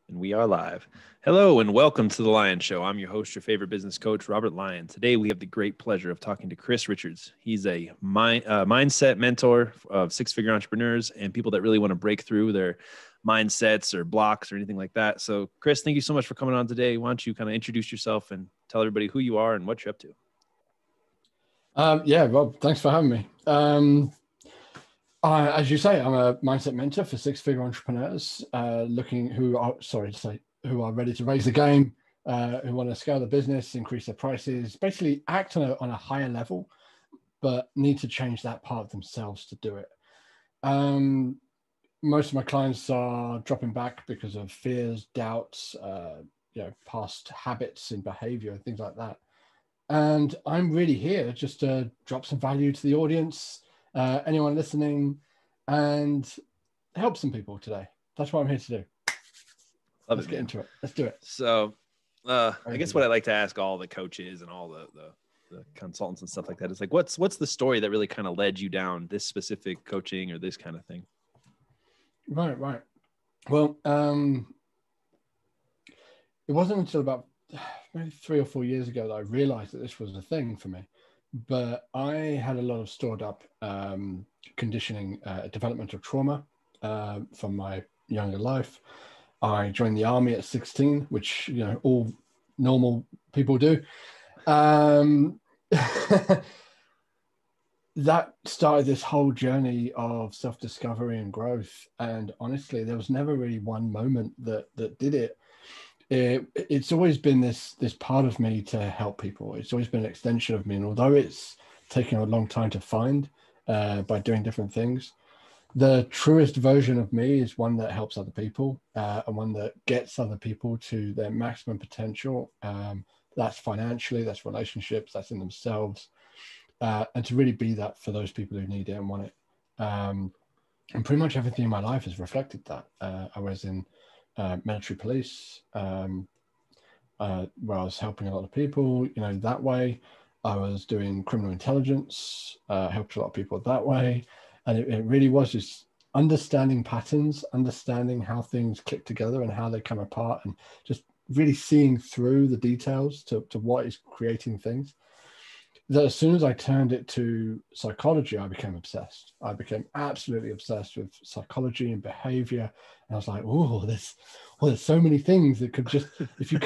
And we are live. Hello and welcome to the Lion Show. I'm your host, your favorite business coach, Robert Lyon. Today we have the great pleasure of talking to Chris Richards. He's a mindset mentor of six-figure entrepreneurs and people that really want to break through their mindsets or blocks or anything like that. So Chris, thank you so much for coming on today. Why don't you kind of introduce yourself and tell everybody who you are and what you're up to? Yeah, Rob, thanks for having me. As you say, I'm a mindset mentor for six-figure entrepreneurs who are ready to raise the game, who want to scale the business, increase their prices, basically act on a higher level, but need to change that part of themselves to do it. Most of my clients are dropping back because of fears, doubts, past habits and behavior and things like that. And I'm really here just to drop some value to the audience, anyone listening, and help some people today. That's what I'm here to do. Let's get into it. Let's do it. So I guess what I like to ask all the coaches and all the consultants and stuff like that is like, what's the story that really kind of led you down this specific coaching or this kind of thing? Right. Well, it wasn't until about maybe 3 or 4 years ago that I realized that this was a thing for me. But I had a lot of stored up conditioning, developmental trauma from my younger life. I joined the army at 16, which all normal people do. That started this whole journey of self-discovery and growth. And honestly, there was never really one moment that did it. It's always been this part of me to help people. It's always been an extension of me. And although it's taken a long time to find by doing different things, the truest version of me is one that helps other people and one that gets other people to their maximum potential. That's financially, that's relationships, that's in themselves. And to really be that for those people who need it and want it. And pretty much everything in my life has reflected that. I was in military police, where I was helping a lot of people, that way. I was doing criminal intelligence, helped a lot of people that way. And it really was just understanding patterns, understanding how things click together and how they come apart, and just really seeing through the details to what is creating things. That as soon as I turned it to psychology, I became obsessed. I became absolutely obsessed with psychology and behavior. And I was like, there's so many things that could just, if you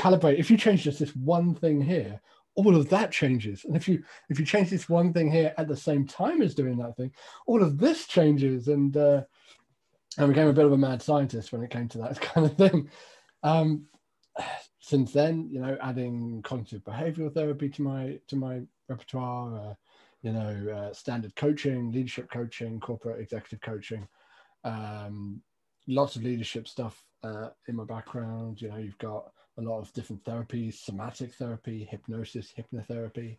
change just this one thing here, all of that changes. And if you change this one thing here at the same time as doing that thing, all of this changes. And I became a bit of a mad scientist when it came to that kind of thing. Since then, adding cognitive behavioral therapy to my repertoire, standard coaching, leadership coaching, corporate executive coaching, lots of leadership stuff in my background. You've got a lot of different therapies: somatic therapy, hypnosis, hypnotherapy,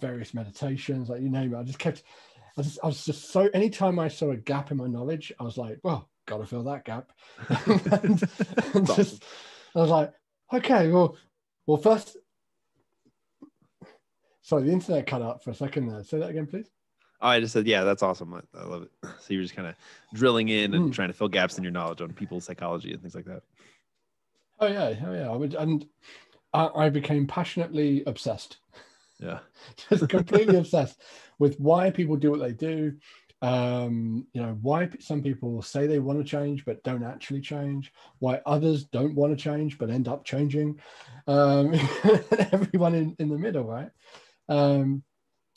various meditations, like you name it. I was just so, anytime I saw a gap in my knowledge, I was like, well, gotta fill that gap. and just, I was like, okay, well, first, sorry, the internet cut out for a second there. Say that again, please. Oh, I just said, yeah, that's awesome. I love it. So you're just kind of drilling in and trying to fill gaps in your knowledge on people's psychology and things like that. Oh yeah. I became passionately obsessed. Yeah. Just completely obsessed with why people do what they do. Why some people say they want to change but don't actually change, why others don't want to change but end up changing, everyone in the middle, right? And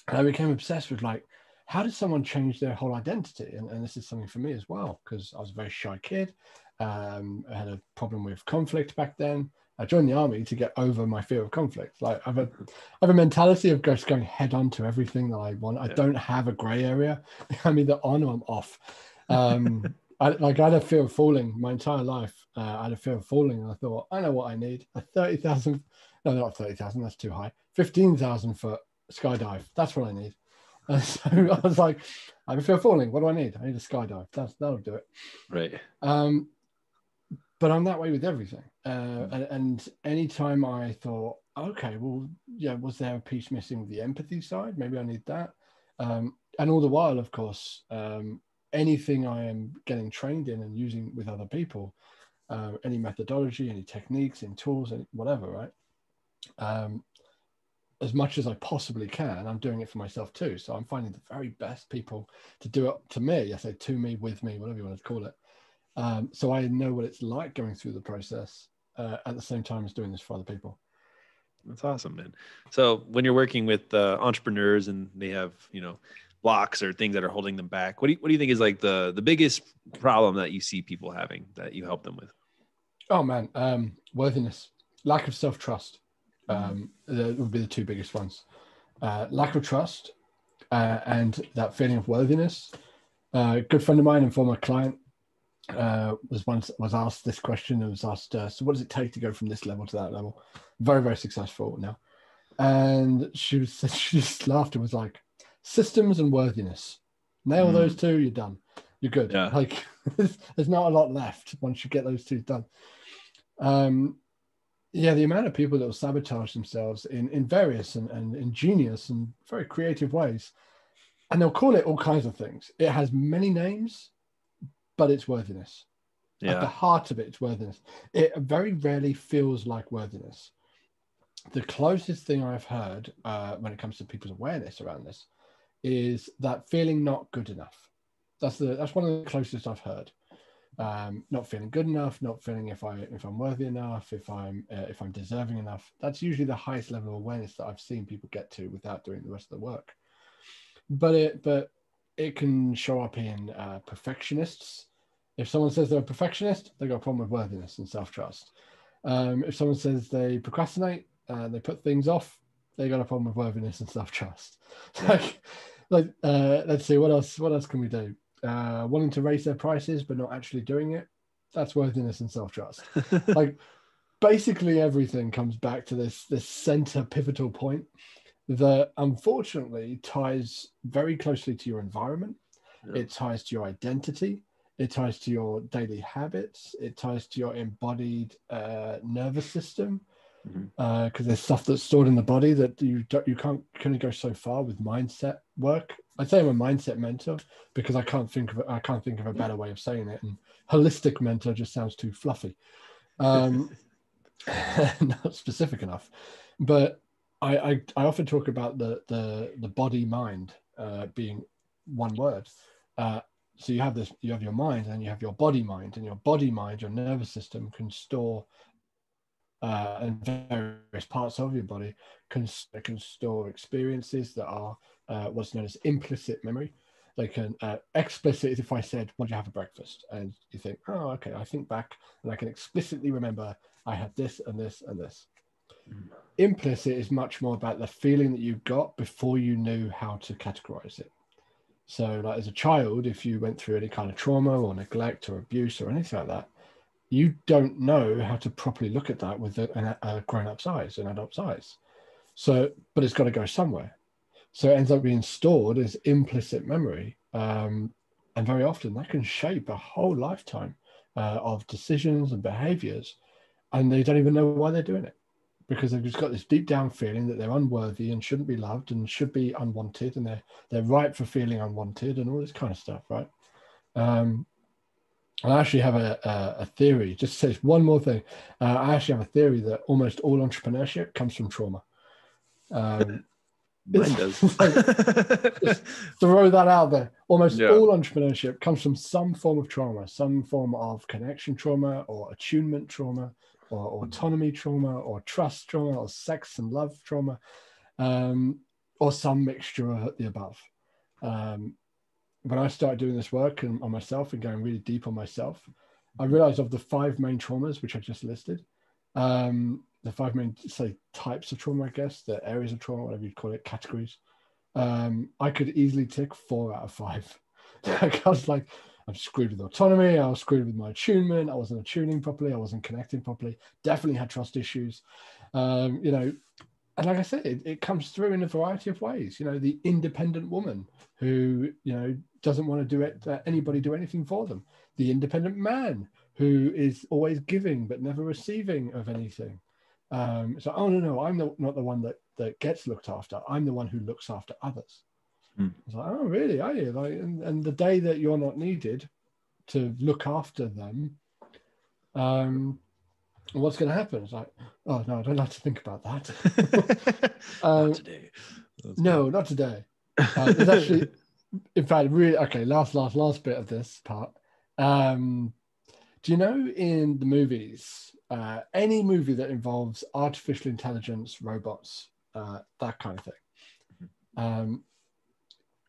I became obsessed with, like, how did someone change their whole identity? And this is something for me as well, because I was a very shy kid. I had a problem with conflict back then. I joined the army to get over my fear of conflict. Like, I have a mentality of just going head on to everything that I want. I don't have a gray area. I'm either on or I'm off. I had a fear of falling my entire life. I had a fear of falling, and I thought, I know what I need: a 30,000, no, not 30,000, that's too high, 15,000 foot skydive. That's what I need. And so I was like, I have a fear of falling. What do I need? I need a skydive. That'll do it. Right. But I'm that way with everything. And anytime I thought, okay, well, yeah, was there a piece missing with the empathy side? Maybe I need that. And all the while, of course, anything I am getting trained in and using with other people, any methodology, any techniques, any tools, any whatever, right? As much as I possibly can, I'm doing it for myself too. So I'm finding the very best people to do it to me. I say to me, with me, whatever you want to call it. So I know what it's like going through the process at the same time as doing this for other people. That's awesome, man. So when you're working with entrepreneurs and they have, blocks or things that are holding them back, what do you think is like the biggest problem that you see people having that you help them with? Oh man, worthiness, lack of self-trust. That would be the two biggest ones. Lack of trust and that feeling of worthiness. A good friend of mine and former client was asked this question. It was asked, so what does it take to go from this level to that level? Very, very successful now. And she just laughed and was like, systems and worthiness. Nail those two, you're done. You're good. Yeah. Like there's not a lot left once you get those two done. Yeah, the amount of people that will sabotage themselves in various and ingenious and very creative ways. And they'll call it all kinds of things. It has many names, but it's worthiness. Yeah. At the heart of it, it's worthiness. It very rarely feels like worthiness. The closest thing I've heard when it comes to people's awareness around this is that feeling not good enough. That's one of the closest I've heard. Not feeling good enough, not feeling if I'm worthy enough, if I'm deserving enough. That's usually the highest level of awareness that I've seen people get to without doing the rest of the work. But it can show up in perfectionists. If someone says they're a perfectionist, they got a problem with worthiness and self-trust. If someone says they procrastinate and they put things off, they got a problem with worthiness and self-trust. Let's see, what else can we do? Wanting to raise their prices but not actually doing it, that's worthiness and self-trust. Like basically everything comes back to this center pivotal point that unfortunately ties very closely to your environment. Yeah. It ties to your identity. It ties to your daily habits. It ties to your embodied nervous system. Because there's stuff that's stored in the body that you can't only go so far with mindset work. I'd say I'm a mindset mentor because I can't think of a better way of saying it. And holistic mentor just sounds too fluffy, not specific enough. But I often talk about the body mind being one word. So you have your mind and you have your body mind, and your body mind, your nervous system can store. And various parts of your body can store experiences that are what's known as implicit memory. They can explicit. If I said, "What did you have for breakfast?" and you think, "Oh, okay," I think back and I can explicitly remember I had this and this and this. Implicit is much more about the feeling that you got before you knew how to categorize it. So, like as a child, if you went through any kind of trauma or neglect or abuse or anything like that, you don't know how to properly look at that with a grown-up's eyes, an adult's eyes. So, but it's got to go somewhere. So it ends up being stored as implicit memory. And very often that can shape a whole lifetime of decisions and behaviors. And they don't even know why they're doing it, because they've just got this deep down feeling that they're unworthy and shouldn't be loved and should be unwanted. And they're right for feeling unwanted and all this kind of stuff, right? I actually have a theory, just to say one more thing. I actually have a theory that almost all entrepreneurship comes from trauma. Mine does. Just throw that out there. Almost all entrepreneurship comes from some form of trauma, some form of connection trauma or attunement trauma or autonomy trauma or trust trauma or sex and love trauma, or some mixture of the above. When I started doing this work on myself and going really deep on myself, I realized of the 5 main traumas, which I just listed, the 5 main, say, types of trauma, I guess, the areas of trauma, whatever you'd call it, categories, I could easily tick 4 out of 5. Like, I was like, I'm screwed with autonomy. I was screwed with my attunement. I wasn't attuning properly. I wasn't connecting properly. Definitely had trust issues. And like I said, it comes through in a variety of ways. The independent woman who, doesn't want to anybody do anything for them. The independent man who is always giving but never receiving of anything. So, oh no, I'm not the one that gets looked after. I'm the one who looks after others. It's like, oh really? Are you? Like, and the day that you're not needed to look after them, What's going to happen? It's like, oh no, I don't like to think about that. Not today. No, not today. There's actually, in fact, really okay. Last bit of this part. Do you know in the movies, any movie that involves artificial intelligence, robots, that kind of thing?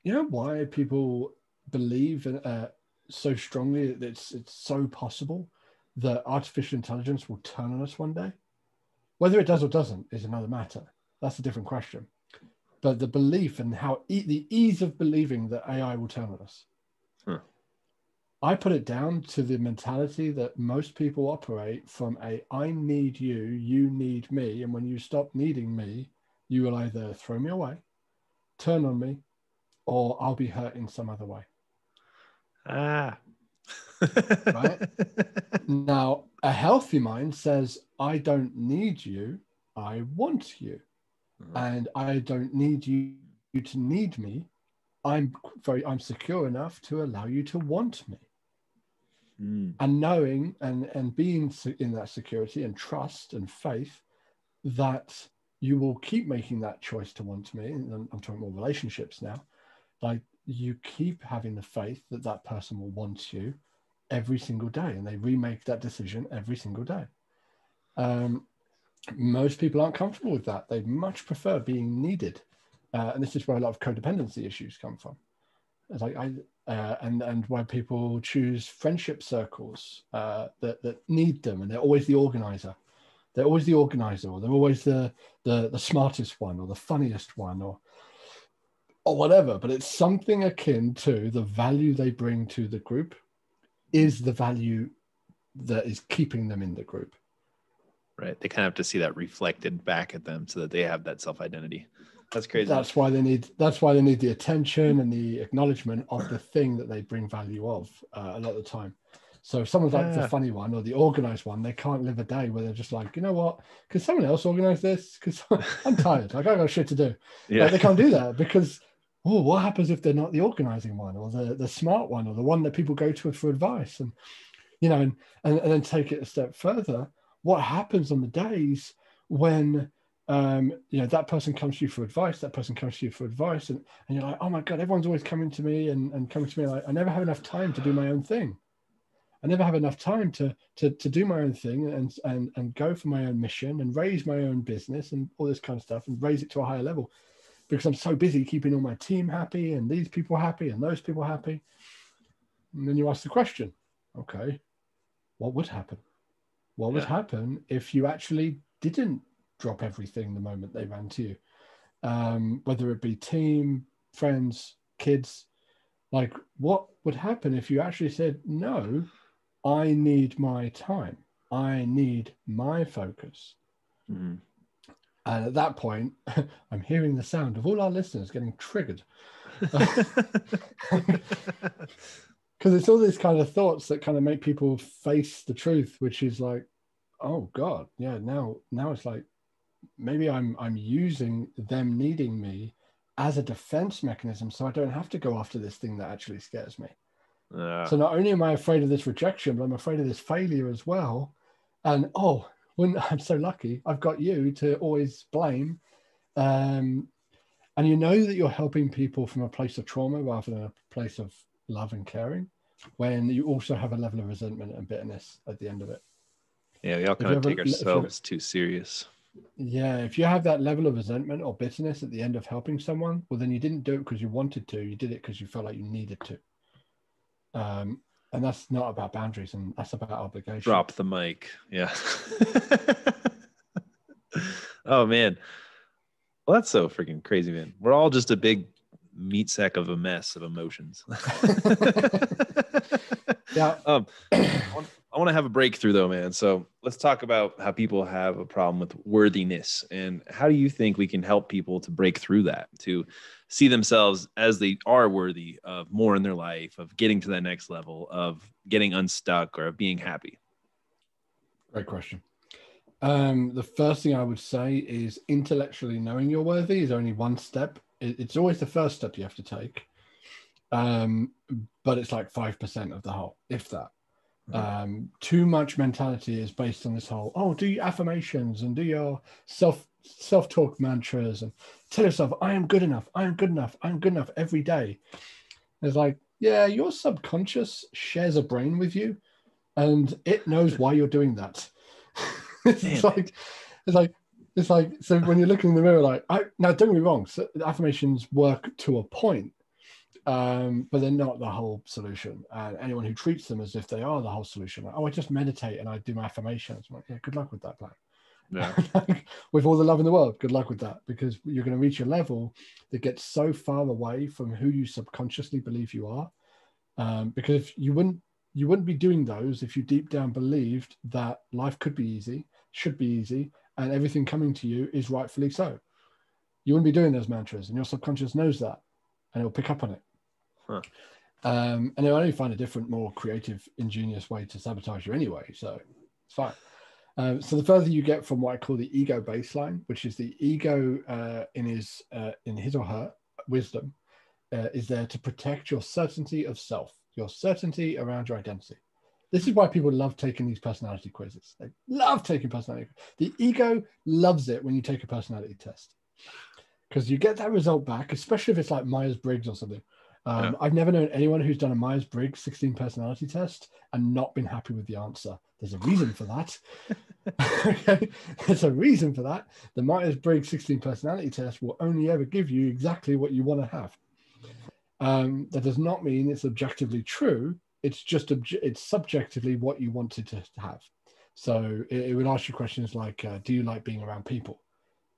You know why people believe so strongly that it's so possible that artificial intelligence will turn on us one day? Whether it does or doesn't is another matter. That's a different question. But the belief and how the ease of believing that AI will turn on us. Huh. I put it down to the mentality that most people operate from I need you, you need me. And when you stop needing me, you will either throw me away, turn on me, or I'll be hurt in some other way. Right? Now, a healthy mind says, I don't need you, I want you. And I don't need you to need me. I'm secure enough to allow you to want me. And knowing and being in that security and trust and faith that you will keep making that choice to want me, and I'm talking more relationships now, like you keep having the faith that that person will want you every single day, and they remake that decision every single day. Most people aren't comfortable with that. They much prefer being needed. And this is where a lot of codependency issues come from. It's like and why people choose friendship circles that need them, and they're always the organizer. They're always the organizer, or they're always the smartest one, or the funniest one, or whatever. But it's something akin to the value they bring to the group is the value that is keeping them in the group. Right. They kind of have to see that reflected back at them so that they have that self-identity. That's crazy. That's why they need the attention and the acknowledgement of the thing that they bring value of a lot of the time. So if someone's like the funny one or the organized one, they can't live a day where they're just like, you know what, can someone else organize this? Because I'm tired. Like, I got shit to do. Yeah. Like, they can't do that because, what happens if they're not the organizing one or the smart one or the one that people go to for advice? And, and then take it a step further. What happens on the days when that person comes to you for advice, and you're like, oh my God, everyone's always coming to me and coming to me. Like, I never have enough time to do my own thing. I never have enough time to do my own thing and go for my own mission and raise my own business and all this kind of stuff and raise it to a higher level because I'm so busy keeping all my team happy and these people happy and those people happy. And then you ask the question, okay, what would happen? What would happen if you actually didn't drop everything the moment they ran to you? Whether it be team, friends, kids, like what would happen if you actually said, no, I need my time. I need my focus. Mm-hmm. And at that point, I'm hearing the sound of all our listeners getting triggered. Because it's all these kind of thoughts that kind of make people face the truth, which is like, oh God, yeah, now it's like, maybe I'm using them needing me as a defense mechanism so I don't have to go after this thing that actually scares me. So not only am I afraid of this rejection, but I'm afraid of this failure as well. And when I'm so lucky, I've got you to always blame. And you know that you're helping people from a place of trauma rather than a place of love and caring, when you also have a level of resentment and bitterness at the end of it. Yeah, we all kind of take ourselves too serious. Yeah, if you have that level of resentment or bitterness at the end of helping someone, well, then you didn't do it because you wanted to. You did it because you felt like you needed to. And that's not about boundaries, and that's about obligation. Drop the mic. Yeah. Oh, man. Well, that's so freaking crazy, man. We're all just a big meat sack of a mess of emotions. Yeah. I want to have a breakthrough though, man. So let's talk about how people have a problem with worthiness, and how do you think we can help people to break through that, to see themselves as they are worthy of more in their life, of getting to that next level, of getting unstuck, or of being happy? Great question. The first thing I would say is intellectually knowing you're worthy is only one step. It's always the first step you have to take. But it's like 5% of the whole, if that. Too much mentality is based on this whole, oh, do your affirmations and do your self-talk mantras and tell yourself, I am good enough, I am good enough, I'm good enough every day. It's like, yeah, your subconscious shares a brain with you and it knows why you're doing that. it's like, so when you're looking in the mirror, like, now don't get me wrong, so affirmations work to a point, but they're not the whole solution. And anyone who treats them as if they are the whole solution, like, oh, I just meditate and I do my affirmations. I'm like, yeah, good luck with that, plan. Yeah. With all the love in the world, good luck with that, because you're going to reach a level that gets so far away from who you subconsciously believe you are. Because if you wouldn't be doing those if you deep down believed that life could be easy, should be easy, and everything coming to you is rightfully so. You wouldn't be doing those mantras, and your subconscious knows that, and it'll pick up on it. Huh. And it'll only find a different, more creative, ingenious way to sabotage you anyway, so it's fine. So the further you get from what I call the ego baseline, which is the ego in his or her wisdom, is there to protect your certainty of self, your certainty around your identity. This is why people love taking these personality quizzes. They love taking personality. The ego loves it when you take a personality test, because you get that result back, especially if it's like Myers-Briggs or something. I've never known anyone who's done a Myers-Briggs 16 personality test and not been happy with the answer. There's a reason for that. Okay? There's a reason for that. The Myers-Briggs 16 personality test will only ever give you exactly what you want to have. That does not mean it's objectively true. It's just it's subjectively what you wanted to have. So it would ask you questions like, do you like being around people?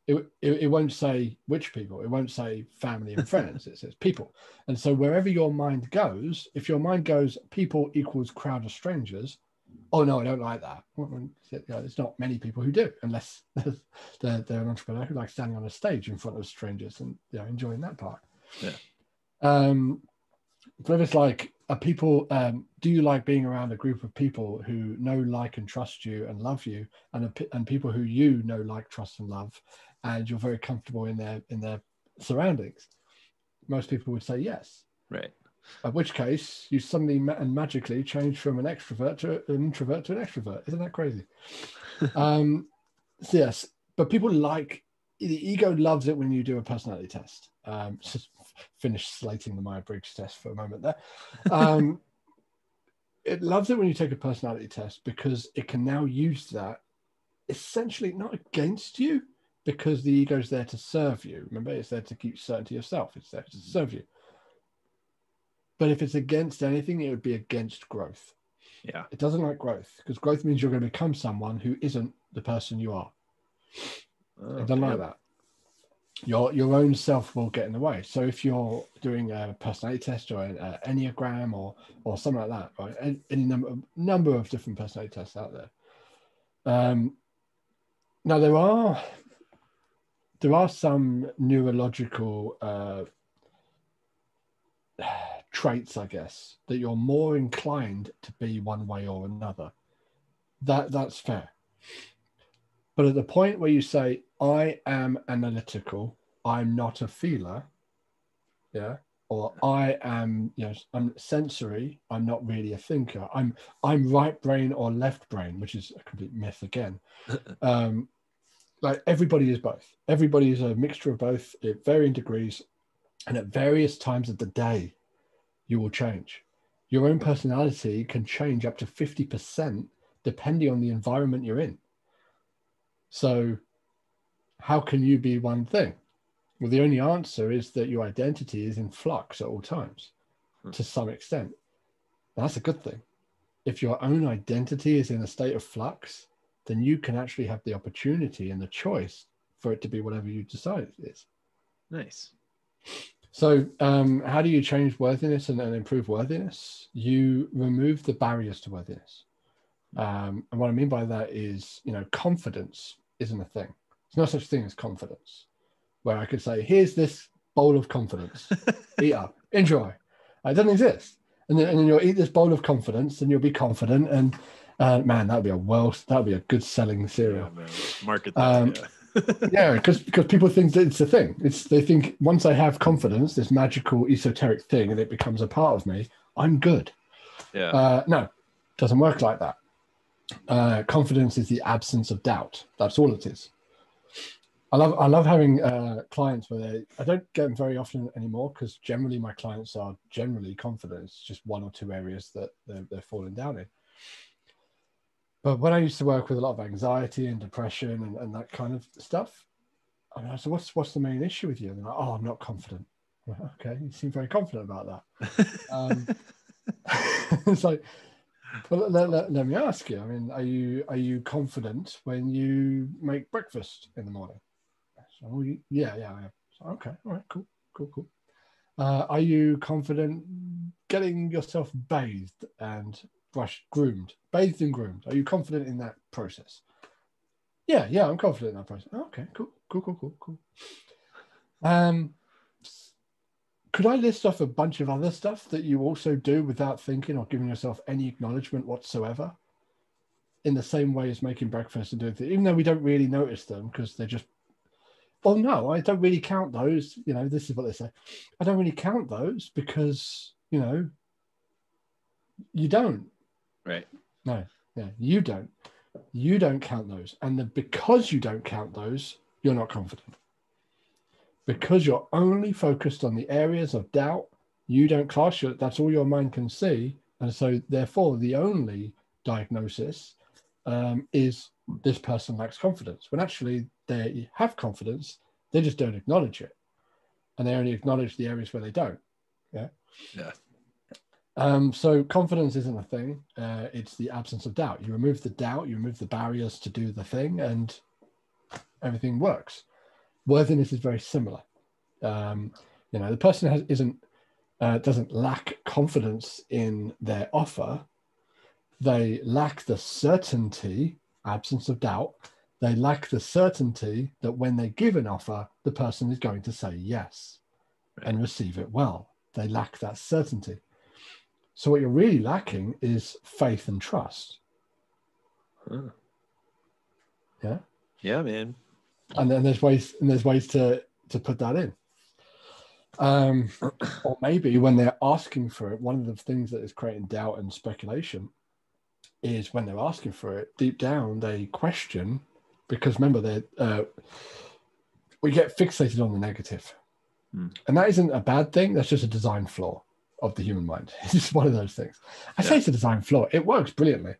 It won't say which people. It won't say family and friends. It says people. And so wherever your mind goes, if your mind goes people equals crowd of strangers, oh no, I don't like that. Well, there's not many people who do, unless they're an entrepreneur who likes standing on a stage in front of strangers and enjoying that part. Yeah. But if it's like people, do you like being around a group of people who know, like, and trust you and love you, and people who you know, like, trust, and love, and you're very comfortable in their surroundings? Most people would say yes. Right. In which case, you suddenly and magically change from an extrovert to an introvert to an extrovert. Isn't that crazy? So yes, but people like, the ego loves it when you do a personality test. Just finish slating the Myers-Briggs test for a moment there. It loves it when you take a personality test, because it can now use that essentially not against you, because the ego's there to serve you. Remember, it's there to keep certainty of self. It's there to serve you. But if it's against anything, it would be against growth. Yeah. It doesn't like growth, because growth means you're going to become someone who isn't the person you are. It doesn't like that. Your own self will get in the way. So if you're doing a personality test or an Enneagram or something like that, right? Any number of different personality tests out there. Now there are some neurological traits, I guess, that you're more inclined to be one way or another. That's fair. But at the point where you say, I am analytical, I'm not a feeler, yeah, or I am, I'm sensory, I'm not really a thinker. I'm right brain or left brain, which is a complete myth again. Like, everybody is both. Everybody is a mixture of both at varying degrees, and at various times of the day, you will change. Your own personality can change up to 50% depending on the environment you're in. So how can you be one thing? Well, the only answer is that your identity is in flux at all times, to some extent. That's a good thing. If your own identity is in a state of flux, then you can actually have the opportunity and the choice for it to be whatever you decide it is. Nice. So how do you change worthiness and improve worthiness? You remove the barriers to worthiness. And what I mean by that is, confidence isn't a thing. There's no such thing as confidence, where I could say, here's this bowl of confidence, eat up, enjoy. It doesn't exist. And then you'll eat this bowl of confidence and you'll be confident. And man, that would be a good selling cereal. Yeah, man. Market that. Yeah, because people think that it's a thing. They think once I have confidence, this magical esoteric thing, and it becomes a part of me, I'm good. Yeah. No, Doesn't work like that. Confidence is the absence of doubt. That's all it is. I love having clients where I don't get them very often anymore, because generally my clients are generally confident. It's just one or two areas that they're falling down in. But when I used to work with a lot of anxiety and depression and that kind of stuff, I said, what's the main issue with you? And they're like, oh, I'm not confident. I'm like, okay, you seem very confident about that. It's like, well, let me ask you. I mean, are you confident when you make breakfast in the morning? So, yeah, I am. So, okay, all right, cool. Are you confident getting yourself bathed and bathed and groomed? Are you confident in that process? Yeah, I'm confident in that process. Okay, cool. Could I list off a bunch of other stuff that you also do without thinking or giving yourself any acknowledgement whatsoever? In the same way as making breakfast and doing things, even though we don't really notice them because they're just, oh no, I don't really count those. This is what they say. I don't really count those because, you don't. Right. No, yeah, you don't. You don't count those. And because you don't count those, you're not confident. Because you're only focused on the areas of doubt, you don't class it. That's all your mind can see. And so therefore, the only diagnosis is this person lacks confidence. When actually they have confidence, they just don't acknowledge it. And they only acknowledge the areas where they don't. Yeah. So confidence isn't a thing. It's the absence of doubt. You remove the doubt, you remove the barriers to do the thing, and everything works. Worthiness is very similar. The person doesn't lack confidence in their offer. They lack the certainty, absence of doubt. They lack the certainty that when they give an offer, the person is going to say yes and receive it well. They lack that certainty. So what you're really lacking is faith and trust. Huh. Yeah. Yeah, man. And then there's ways to put that in. Or maybe when they're asking for it, one of the things that is creating doubt and speculation is when they're asking for it, deep down they question, because remember we get fixated on the negative. And that isn't a bad thing. That's just a design flaw of the human mind. It's just one of those things. I say it's a design flaw. It works brilliantly.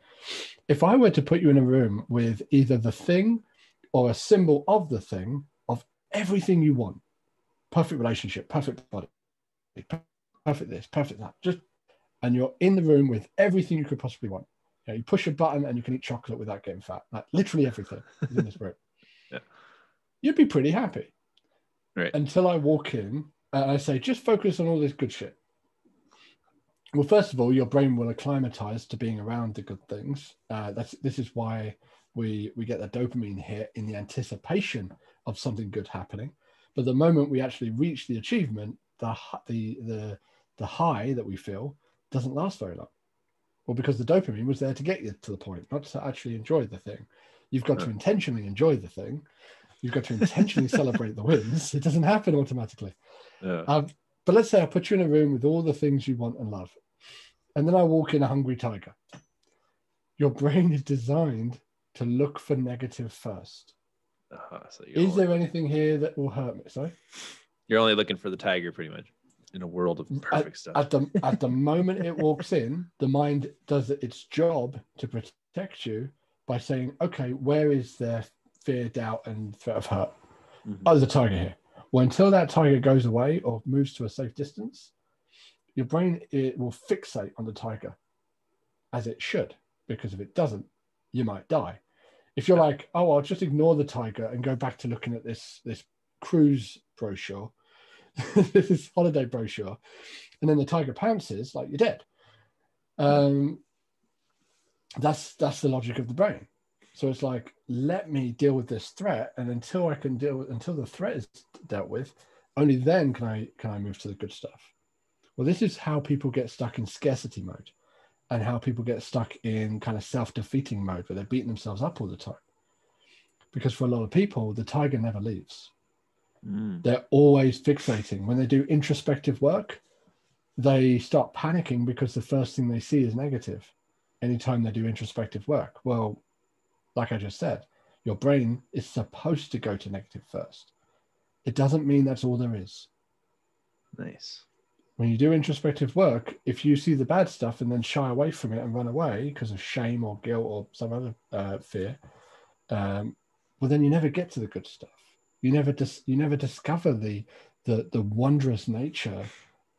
If I were to put you in a room with either the thing or a symbol of the thing of everything you want, perfect relationship, perfect body, perfect this, perfect that, and you're in the room with everything you could possibly want. You push a button and you can eat chocolate without getting fat. Like literally everything is in this room. You'd be pretty happy. Right. Until I walk in and I say, just focus on all this good shit. Well, first of all, your brain will acclimatize to being around the good things. This is why we get the dopamine hit in the anticipation of something good happening. But the moment we actually reach the achievement, the high that we feel doesn't last very long. Well, because the dopamine was there to get you to the point, not to actually enjoy the thing. You've got to intentionally enjoy the thing. You've got to intentionally celebrate the wins. It doesn't happen automatically. But let's say I put you in a room with all the things you want and love. And then I walk in a hungry tiger. Your brain is designed to look for negative first. So is there anything here that will hurt me? Sorry? You're only looking for the tiger pretty much in a world of perfect stuff. At the moment it walks in, the mind does its job to protect you by saying, okay, where is there fear, doubt, and threat of hurt? Oh, there's a tiger here. Well, until that tiger goes away or moves to a safe distance, your brain will fixate on the tiger, as it should, because if it doesn't, you might die. If you're like, oh, I'll just ignore the tiger and go back to looking at this cruise brochure, this holiday brochure, and then the tiger pounces, like you're dead. That's the logic of the brain. So it's like, let me deal with this threat, and until the threat is dealt with, only then can I move to the good stuff. Well, this is how people get stuck in scarcity mode, and how people get stuck in kind of self-defeating mode, where they're beating themselves up all the time. Because for a lot of people, the tiger never leaves. They're always fixating. When they do introspective work, they start panicking because the first thing they see is negative. anytime they do introspective work? Well, like I just said, your brain is supposed to go to negative first. It doesn't mean that's all there is. Nice. When you do introspective work, if you see the bad stuff and then shy away from it and run away because of shame or guilt or some other fear, well, then you never get to the good stuff. You never discover the wondrous nature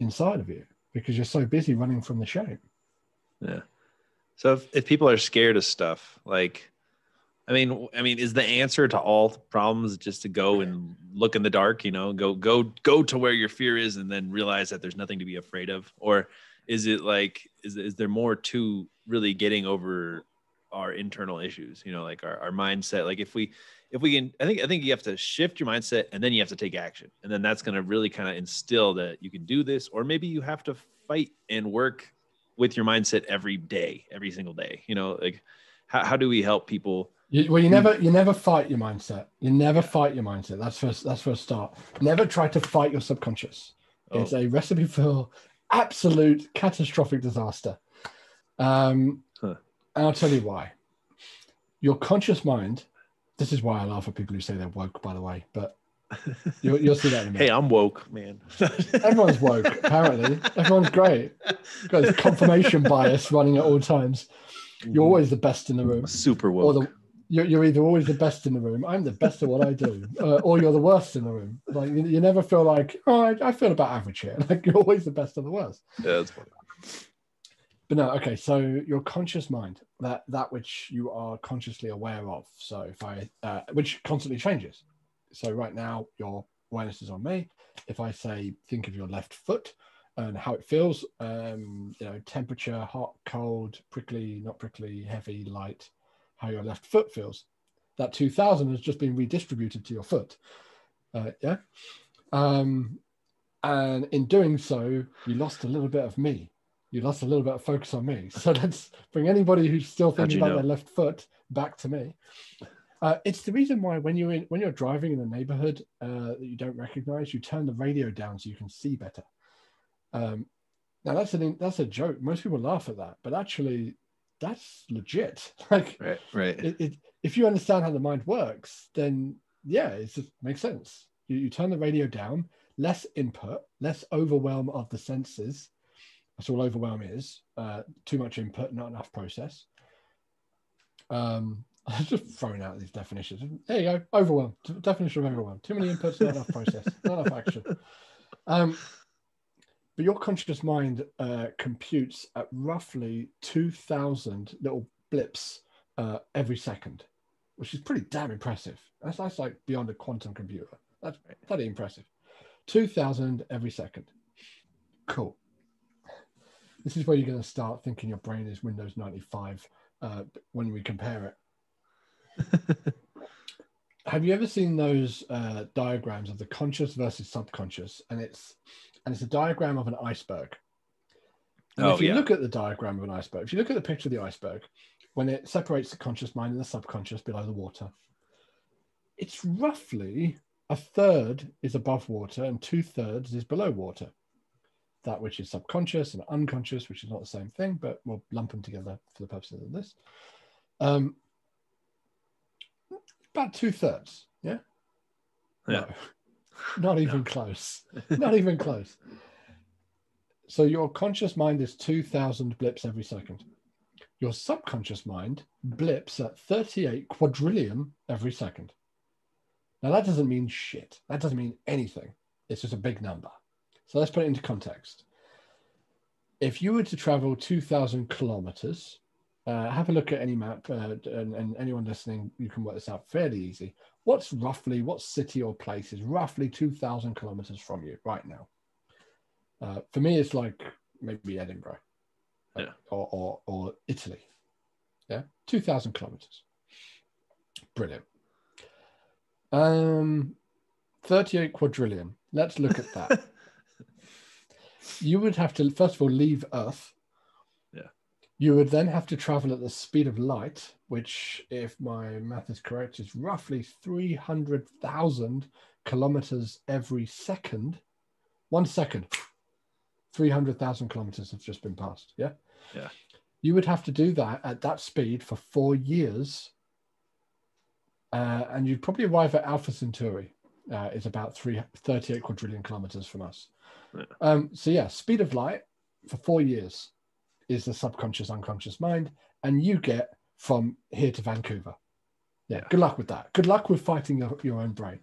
inside of you because you're so busy running from the shame. Yeah. So if people are scared of stuff, like, I mean, is the answer to all problems just to go and look in the dark, you know, go to where your fear is and then realize that there's nothing to be afraid of? Or is it like, is there more to really getting over our internal issues, you know, like our mindset? Like if we can, I think you have to shift your mindset and then you have to take action. And then that's going to really kind of instill that you can do this, or maybe you have to fight and work with your mindset every single day, you know, like how do we help people? You never fight your mindset. You never fight your mindset. That's for a start. Never try to fight your subconscious. It's a recipe for absolute catastrophic disaster. And I'll tell you why. Your conscious mind. This is why I laugh at people who say they're woke, by the way. But you'll see that in a minute. Hey, I'm woke, man. Everyone's woke. Apparently, everyone's great. You've got this confirmation bias running at all times. You're always the best in the room. Super woke. You're either always the best in the room. I'm the best at what I do, or you're the worst in the room. Like you never feel like, oh, I feel about average here. Like you're always the best or the worst. Yeah, that's funny. But no, okay. So your conscious mind, that which you are consciously aware of. So which constantly changes. So right now your awareness is on me. If I say, think of your left foot and how it feels, temperature, hot, cold, prickly, not prickly, heavy, light. How your left foot feels. That 2000 has just been redistributed to your foot. And in doing so, you lost a little bit of me. You lost a little bit of focus on me. So let's bring anybody who's still thinking about their left foot back to me. It's the reason why when you're driving in a neighborhood that you don't recognize, you turn the radio down so you can see better. Now that's a joke. Most people laugh at that, but actually, that's legit. Like, right. If you understand how the mind works, then yeah, it just makes sense. You turn the radio down, less input, less overwhelm of the senses. That's all overwhelm is. Too much input, not enough process. I'm just throwing out these definitions. There you go. Overwhelm. Definition of overwhelm. Too many inputs, not enough process, not enough action. But your conscious mind computes at roughly 2,000 little blips every second, which is pretty damn impressive. That's like beyond a quantum computer. That's pretty impressive. 2,000 every second. Cool. This is where you're going to start thinking your brain is Windows 95 when we compare it. Have you ever seen those diagrams of the conscious versus subconscious? And it's a diagram of an iceberg. And if you look at the diagram of an iceberg, if you look at the picture of the iceberg, when it separates the conscious mind and the subconscious below the water, it's roughly a third is above water and 2/3 is below water. That which is subconscious and unconscious, which is not the same thing, but we'll lump them together for the purposes of this. About 2/3, yeah? No, not even close. Not even close. So your conscious mind is 2,000 blips every second. Your subconscious mind blips at 38 quadrillion every second. Now that doesn't mean shit. That doesn't mean anything. It's just a big number. So let's put it into context. If you were to travel 2,000 kilometers, have a look at any map, and anyone listening, you can work this out fairly easy. What city or place is roughly 2,000 kilometers from you right now? For me, it's like maybe Edinburgh, or Italy. Yeah, 2,000 kilometers. Brilliant. 38 quadrillion. Let's look at that. You would have to, first of all, leave Earth. Yeah. You would then have to travel at the speed of light, which, if my math is correct, is roughly 300,000 kilometers every second. 1 second. 300,000 kilometers have just been passed. Yeah. Yeah. You would have to do that at that speed for 4 years. And you'd probably arrive at Alpha Centauri. It's about 38 quadrillion kilometers from us. Yeah. So yeah, speed of light for 4 years is the subconscious, unconscious mind. And you get from here to Vancouver. Yeah. Good luck with that. Good luck with fighting your own brain.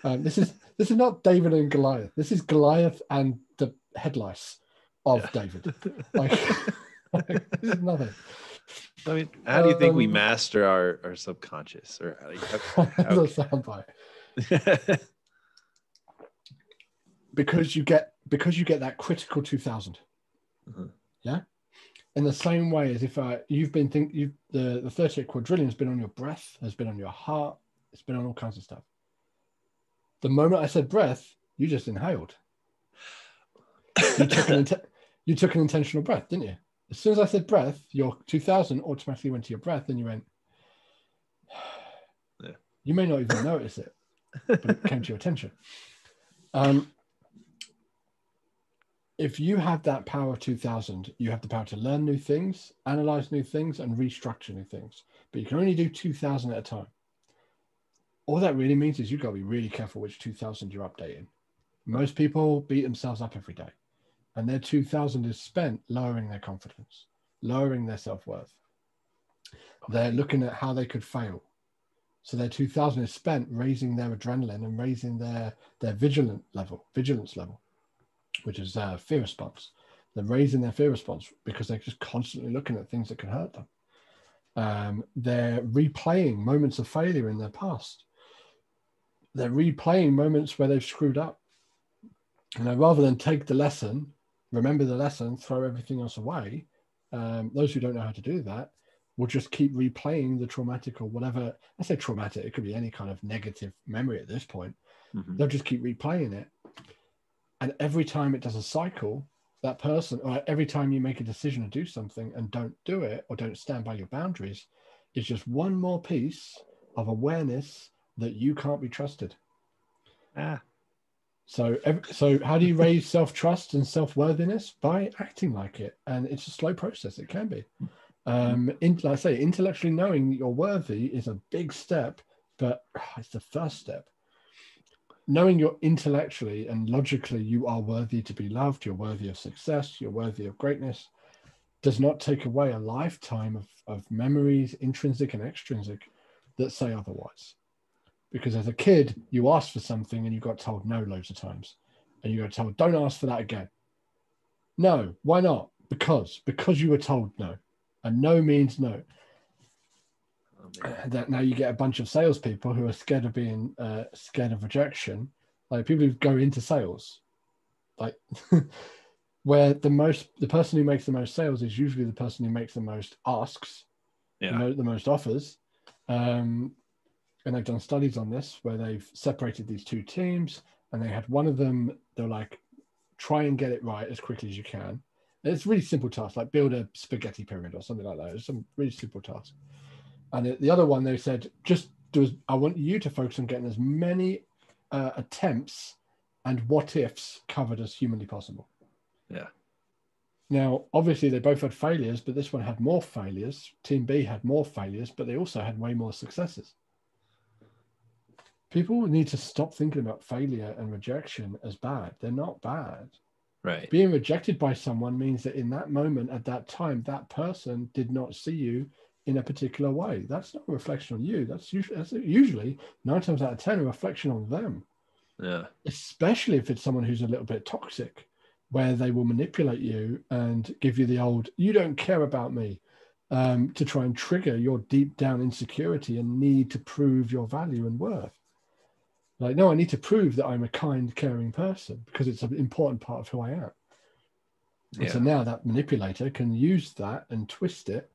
This is not David and Goliath. This is Goliath and the head lice of David. Like, this is nothing. I mean, how do you think we master our subconscious? Or like, how the soundbite. because you get that critical 2000. Yeah. In the same way as if you've been the 38 quadrillion has been on your breath, has been on your heart, it's been on all kinds of stuff. The moment I said breath, you just inhaled. You took an intentional breath, didn't you? As soon as I said breath, your 2000 automatically went to your breath, and you went. Yeah. You may not even notice it, but it came to your attention. If you have that power of 2000, you have the power to learn new things, analyze new things, and restructure new things. But you can only do 2000 at a time. All that really means is you've got to be really careful which 2000 you're updating. Most people beat themselves up every day, and their 2000 is spent lowering their confidence, lowering their self-worth. They're looking at how they could fail. So their 2000 is spent raising their adrenaline and raising their vigilance level, which is fear response. They're raising their fear response because they're just constantly looking at things that can hurt them. They're replaying moments of failure in their past. They're replaying moments where they've screwed up. And rather than take the lesson, remember the lesson, throw everything else away, those who don't know how to do that will just keep replaying the traumatic or whatever. I say traumatic, it could be any kind of negative memory at this point. They'll just keep replaying it. And every time it does a cycle, that person, or every time you make a decision to do something and don't do it or don't stand by your boundaries, is just one more piece of awareness that you can't be trusted. So how do you raise self-trust and self-worthiness? By acting like it. And it's a slow process. It can be. Like I say, intellectually knowing that you're worthy is a big step, but it's the first step. Knowing you're intellectually and logically you are worthy to be loved, you're worthy of success, you're worthy of greatness, does not take away a lifetime of memories, intrinsic and extrinsic, that say otherwise. Because as a kid, you asked for something and you got told no loads of times. And you got told, don't ask for that again. No, why not? Because you were told no. And no means no. That now you get a bunch of salespeople who are scared of being scared of rejection, like people who go into sales, like where the person who makes the most sales is usually the person who makes the most asks, the most offers. And they've done studies on this where they've separated these two teams, and they had one of them, they're like, try and get it right as quickly as you can. And it's a really simple task, like build a spaghetti pyramid or something like that. It's some really simple task. And the other one, they said, I want you to focus on getting as many attempts and what ifs covered as humanly possible. Yeah. Now, obviously, they both had failures, but this one had more failures. Team B had more failures, but they also had way more successes. People need to stop thinking about failure and rejection as bad. They're not bad. Right. Being rejected by someone means that in that moment, at that time, that person did not see you in a particular way. That's not a reflection on you. That's usually 9 times out of 10 a reflection on them. Yeah. Especially if it's someone who's a little bit toxic, where they will manipulate you and give you the old, you don't care about me, to try and trigger your deep down insecurity and need to prove your value and worth. Like, no, I need to prove that I'm a kind, caring person because it's an important part of who I am. Yeah. And so now that manipulator can use that and twist it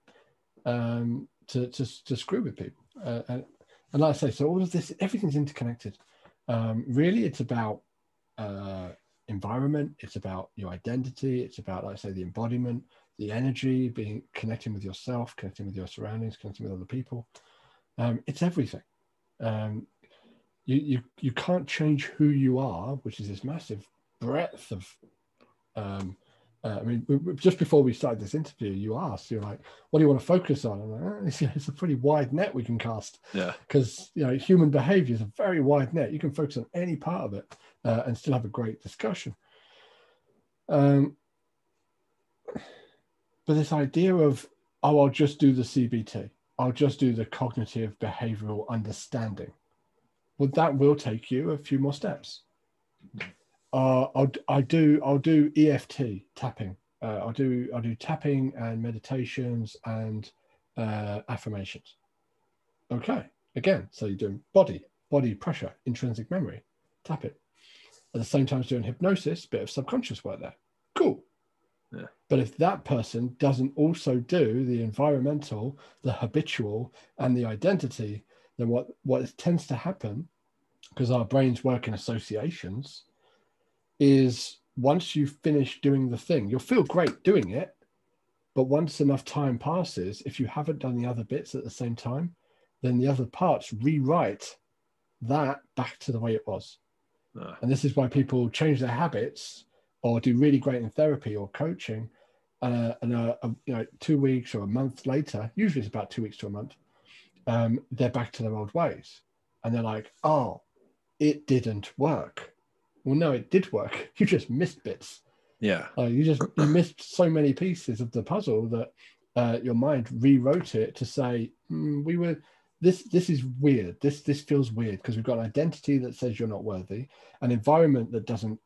to screw with people. And like I say, so all of this, everything's interconnected. Really, it's about environment. It's about your identity. It's about, like I say, the embodiment, the energy, connecting with yourself, connecting with your surroundings, connecting with other people. It's everything. You can't change who you are, which is this massive breadth of I mean, just before we started this interview, you're like, what do you want to focus on? I'm like, it's a pretty wide net we can cast. Yeah. Because, human behavior is a very wide net. You can focus on any part of it and still have a great discussion. But this idea of, I'll just do the CBT. I'll just do the cognitive behavioral understanding. Well, that will take you a few more steps. I'll do EFT tapping. I'll do tapping and meditations and affirmations. Okay, again, so you're doing body pressure, intrinsic memory, tap it. At the same time as doing hypnosis, bit of subconscious work there. Cool. Yeah. But if that person doesn't also do the environmental, the habitual, and the identity, then what tends to happen, because our brains work in associations, is once you finish doing the thing, you'll feel great doing it, but once enough time passes, if you haven't done the other bits at the same time, then the other parts rewrite that back to the way it was. And this is why people change their habits or do really great in therapy or coaching, and 2 weeks or a month later, usually it's about 2 weeks to a month, they're back to their old ways. And they're like, oh, it didn't work. Well, no, it did work. You just missed bits. Yeah. You missed so many pieces of the puzzle that your mind rewrote it to say, this is weird. This feels weird because we've got an identity that says you're not worthy, an environment that doesn't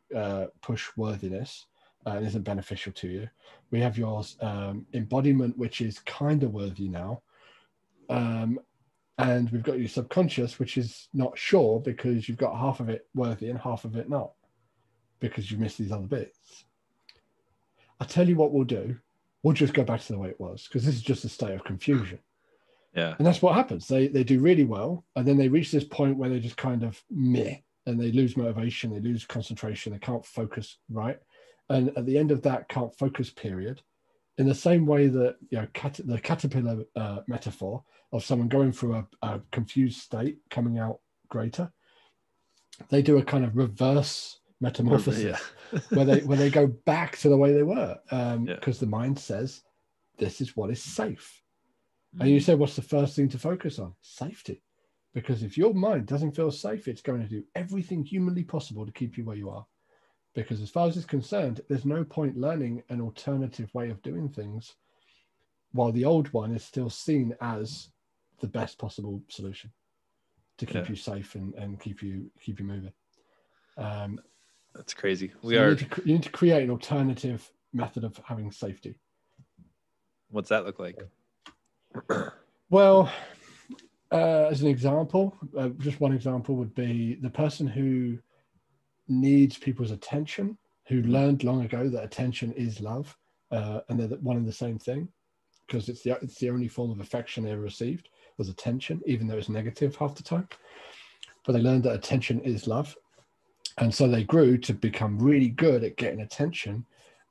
push worthiness and isn't beneficial to you. We have your embodiment, which is kind of worthy now. And we've got your subconscious, which is not sure because you've got half of it worthy and half of it not, because you've missed these other bits. I'll tell you what we'll do. We'll just go back to the way it was, because this is just a state of confusion. Yeah. And that's what happens. They do really well, and then they reach this point where they just kind of meh, and they lose motivation, they lose concentration, they can't focus right. And at the end of that can't focus period, in the same way that the caterpillar metaphor of someone going through a confused state, coming out greater, they do a kind of reverse metamorphosis where they go back to the way they were, because the mind says this is what is safe. And you say, what's the first thing to focus on? Safety. Because if your mind doesn't feel safe, it's going to do everything humanly possible to keep you where you are. Because as far as it's concerned, there's no point learning an alternative way of doing things while the old one is still seen as the best possible solution to keep you safe and keep you moving. That's crazy. You need to create an alternative method of having safety. What's that look like? Well, as an example, just one example would be the person who needs people's attention, who learned long ago that attention is love, and they're one and the same thing, because it's the only form of affection they ever received was attention, even though it's negative half the time. But they learned that attention is love, and so they grew to become really good at getting attention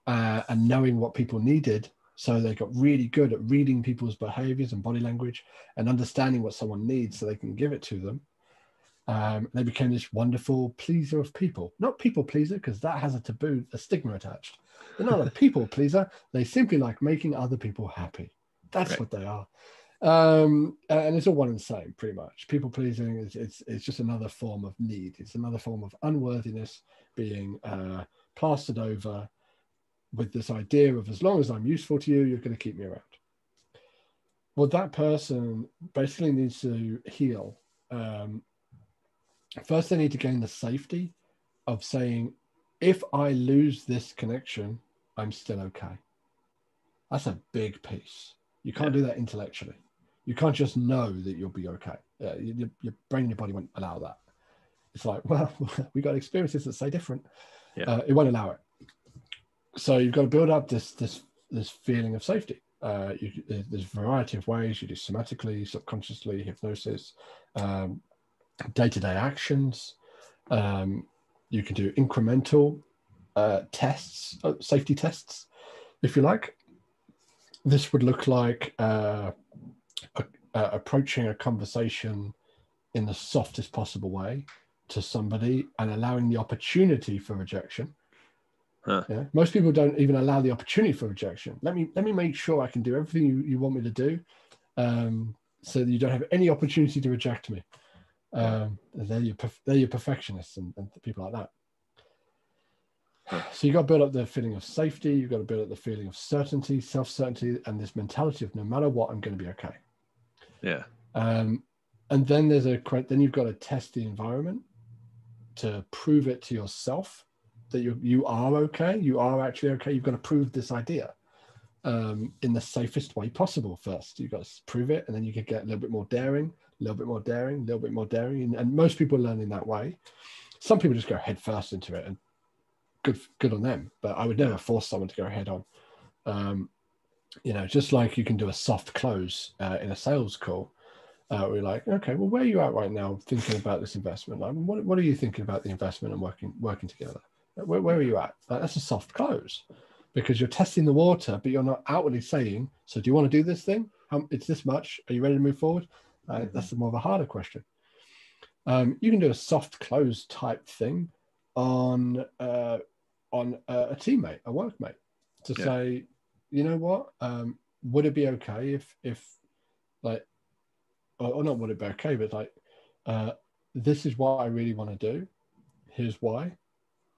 and knowing what people needed. So they got really good at reading people's behaviors and body language and understanding what someone needs so they can give it to them. They became this wonderful pleaser of people. Not people pleaser, because that has a stigma attached. They're not a people pleaser. They simply like making other people happy. That's what they are. And it's all one and the same, pretty much. People pleasing it's just another form of need. It's another form of unworthiness being plastered over with this idea of, as long as I'm useful to you, you're going to keep me around. Well, that person basically needs to heal. First, they need to gain the safety of saying, if I lose this connection, I'm still okay. That's a big piece. You can't do that intellectually. You can't just know that you'll be okay. Your brain and your body won't allow that. It's like, well, we got experiences that say different. It won't allow it. So you've got to build up this feeling of safety. There's a variety of ways. You do somatically, subconsciously, hypnosis, day-to-day actions. You can do incremental tests, safety tests, if you like. This would look like approaching a conversation in the softest possible way to somebody and allowing the opportunity for rejection. Huh. Yeah, most people don't even allow the opportunity for rejection. Let me make sure I can do everything you want me to do, so that you don't have any opportunity to reject me. They're your perfectionists and people like that. So you got to build up the feeling of safety. You've got to build up the feeling of certainty, self-certainty, and this mentality of no matter what, I'm going to be okay. Yeah. And then then you've got to test the environment to prove it to yourself that you are okay. You are actually okay. You've got to prove this idea in the safest way possible first. You've got to prove it, and then you can get a little bit more daring, a little bit more daring, a little bit more daring. And most people learn in that way. Some people just go head first into it, and good on them. But I would never force someone to go head on. Just like you can do a soft close in a sales call. We're like, okay, well, where are you at right now thinking about this investment? Like, what are you thinking about the investment and working together? Where are you at? Like, that's a soft close because you're testing the water, but you're not outwardly saying, so do you want to do this thing? It's this much. Are you ready to move forward? That's more of a harder question. You can do a soft close type thing on a teammate, a workmate, to say, you know what, would it be okay if like, or not would it be okay, but like, this is what I really want to do. Here's why.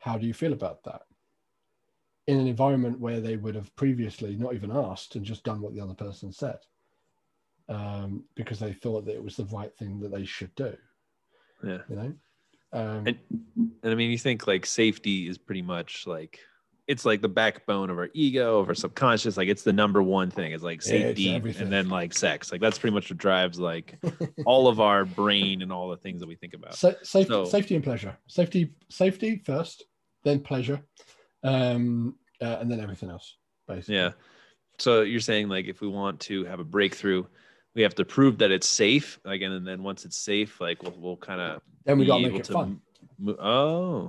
How do you feel about that? In an environment where they would have previously not even asked and just done what the other person said, because they thought that it was the right thing that they should do. Yeah. And I mean, you think like safety is pretty much like, it's like the backbone of our ego, of our subconscious. Like it's the number one thing. It's like safety, and then like sex. Like that's pretty much what drives like all of our brain and all the things that we think about. Safety and pleasure. Safety first, then pleasure, and then everything else, basically. Yeah. So you're saying like if we want to have a breakthrough, we have to prove that it's safe. Again, and then once it's safe, like we'll kind of then we got to make it fun.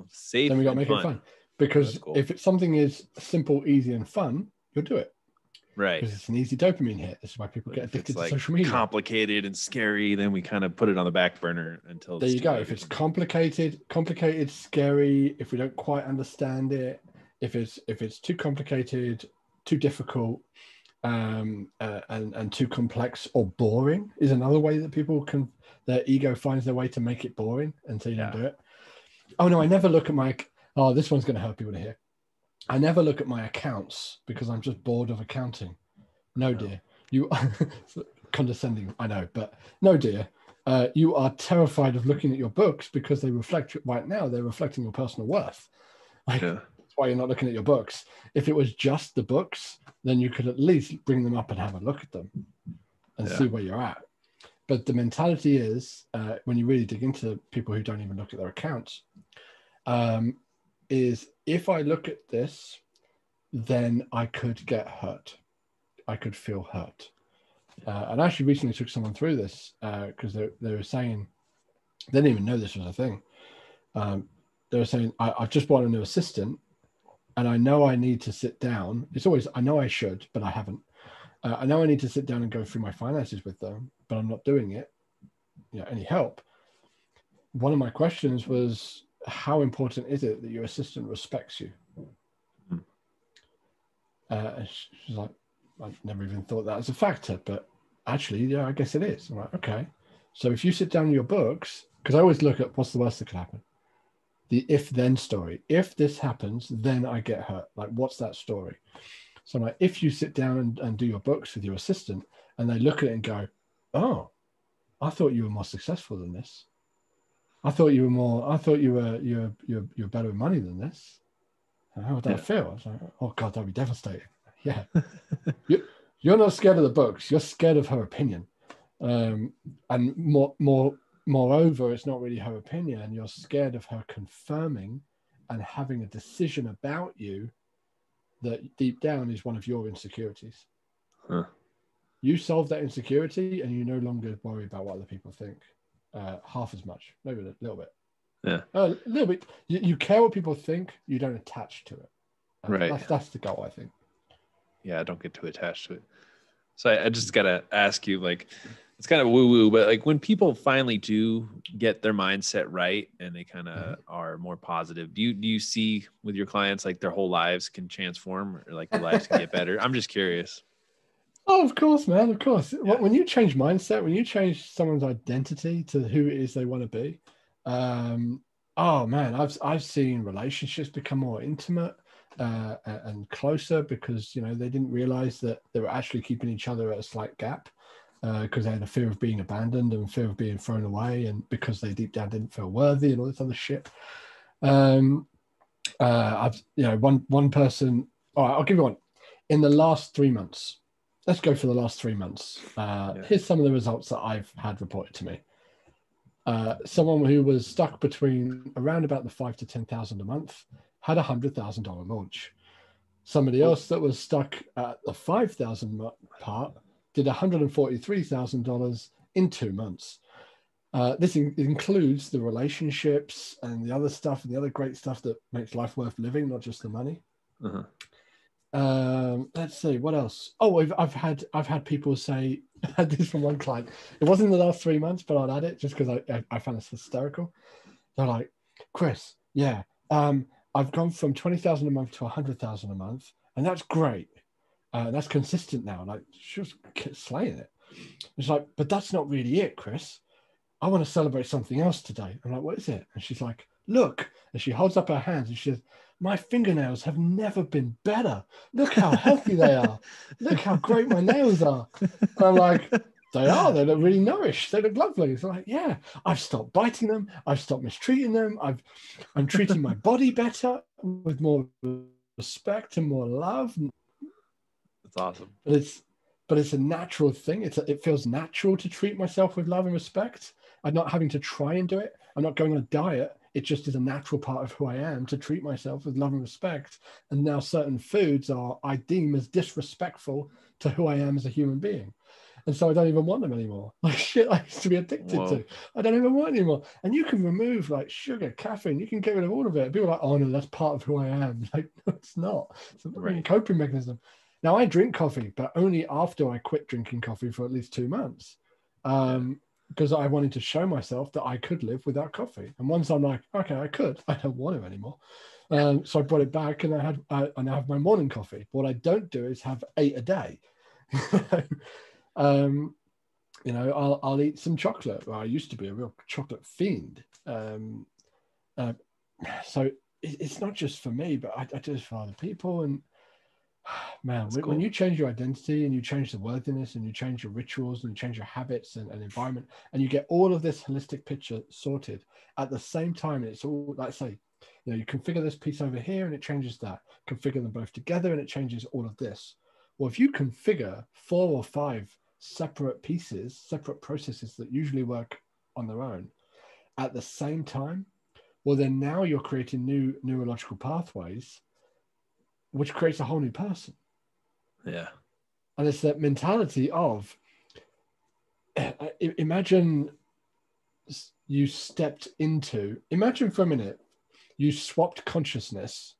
Safe. Then we got to make it fun. Because cool. If something is simple, easy, and fun, you'll do it. Right. Because it's an easy dopamine hit. This is why people get addicted to social media. Complicated and scary, then we kind of put it on the back burner until there you go. If it's complicated, scary, if we don't quite understand it, if it's too complicated, too difficult, and too complex or boring is another way that people their ego finds their way to make it boring until you don't do it. Oh no, I never look at this one's going to hurt people to hear. I never look at my accounts because I'm just bored of accounting. No, dear. You are condescending, I know, but no, dear. You are terrified of looking at your books because they're reflecting your personal worth. That's why you're not looking at your books. If it was just the books, then you could at least bring them up and have a look at them and see where you're at. But the mentality is, when you really dig into people who don't even look at their accounts, is if I look at this, then I could get hurt. I could feel hurt. And I actually recently took someone through this because they were saying, they didn't even know this was a thing. They were saying, I've just bought a new assistant and I know I need to sit down. I know I should, but I haven't. I know I need to sit down and go through my finances with them, but I'm not doing it. Any help? One of my questions was, how important is it that your assistant respects you? She's like, I never even thought that as a factor, but actually, I guess it is. I'm like, okay. So if you sit down in your books, because I always look at what's the worst that could happen. The if-then story. If this happens, then I get hurt. Like, what's that story? So I'm like, if you sit down and do your books with your assistant and they look at it and go, oh, I thought you were more successful than this. I thought you were better with money than this. How would that feel? I was like, oh God, that'd be devastating. Yeah. You're not scared of the books. You're scared of her opinion. And moreover, it's not really her opinion. You're scared of her confirming and having a decision about you that deep down is one of your insecurities. Huh. You solve that insecurity and you no longer worry about what other people think. Half as much, maybe a little bit. Yeah. A little bit. You care what people think. You don't attach to it. Right. That's the goal, I think. Yeah, I don't get too attached to it. So I just got to ask you, like, it's kind of woo-woo, but like when people finally do get their mindset right and they kind of are more positive, do you see with your clients like their whole lives can transform or like their lives can get better? I'm just curious. Oh, of course, man, of course. Yeah. When you change mindset, when you change someone's identity to who it is they want to be, oh man, I've seen relationships become more intimate and closer because they didn't realize that they were actually keeping each other at a slight gap. Because they had a fear of being abandoned and fear of being thrown away, and because they deep down didn't feel worthy and all this other shit. I've one person. All right, I'll give you one. In the last 3 months, let's go for the last 3 months. Here's some of the results that I've had reported to me. Someone who was stuck between around about the 5 to 10,000 a month had $100,000 launch. Somebody else that was stuck at the 5,000 part did $143,000 in 2 months. This includes the relationships and the other stuff and the other great stuff that makes life worth living, not just the money. Let's see what else. Oh, I've had people say, I had this from one client. It wasn't in the last 3 months, but I'll add it just because I found this hysterical. They're like, Chris, yeah, I've gone from 20,000 a month to 100,000 a month, and that's great. That's consistent now. Like, she was slaying it. It's like, but that's not really it, Chris. I want to celebrate something else today. I'm like, what is it? And she's like, look. And she holds up her hands and she says, my fingernails have never been better. Look how healthy they are. Look how great my nails are. And I'm like, they are. They look really nourished. They look lovely. It's like, yeah, I've stopped biting them. I've stopped mistreating them. I'm treating my body better with more respect and more love. That's awesome. But it's a natural thing. It feels natural to treat myself with love and respect. I'm not having to try and do it. I'm not going on a diet. It just is a natural part of who I am to treat myself with love and respect. And now certain foods I deem as disrespectful to who I am as a human being. And so I don't even want them anymore. Like shit I used to be addicted to. I don't even want anymore. And you can remove like sugar, caffeine. You can get rid of all of it. People are like, oh no, that's part of who I am. Like, no, it's not. It's a coping mechanism. Now I drink coffee, but only after I quit drinking coffee for at least 2 months. Because I wanted to show myself that I could live without coffee. And once I'm like, okay, I don't want to anymore. So I brought it back and I now have my morning coffee. What I don't do is have 8 a day. I'll eat some chocolate. Well, I used to be a real chocolate fiend. So it's not just for me, but I do it for other people. And man, when you change your identity and you change the worthiness and you change your rituals and you change your habits and environment and you get all of this holistic picture sorted at the same time, it's all like, say, you configure this piece over here and it changes that, configure them both together and it changes all of this. Well, if you configure 4 or 5 separate pieces, separate processes that usually work on their own at the same time, well, then now you're creating new neurological pathways, which creates a whole new person. Yeah. And it's that mentality of, imagine for a minute, you swapped consciousness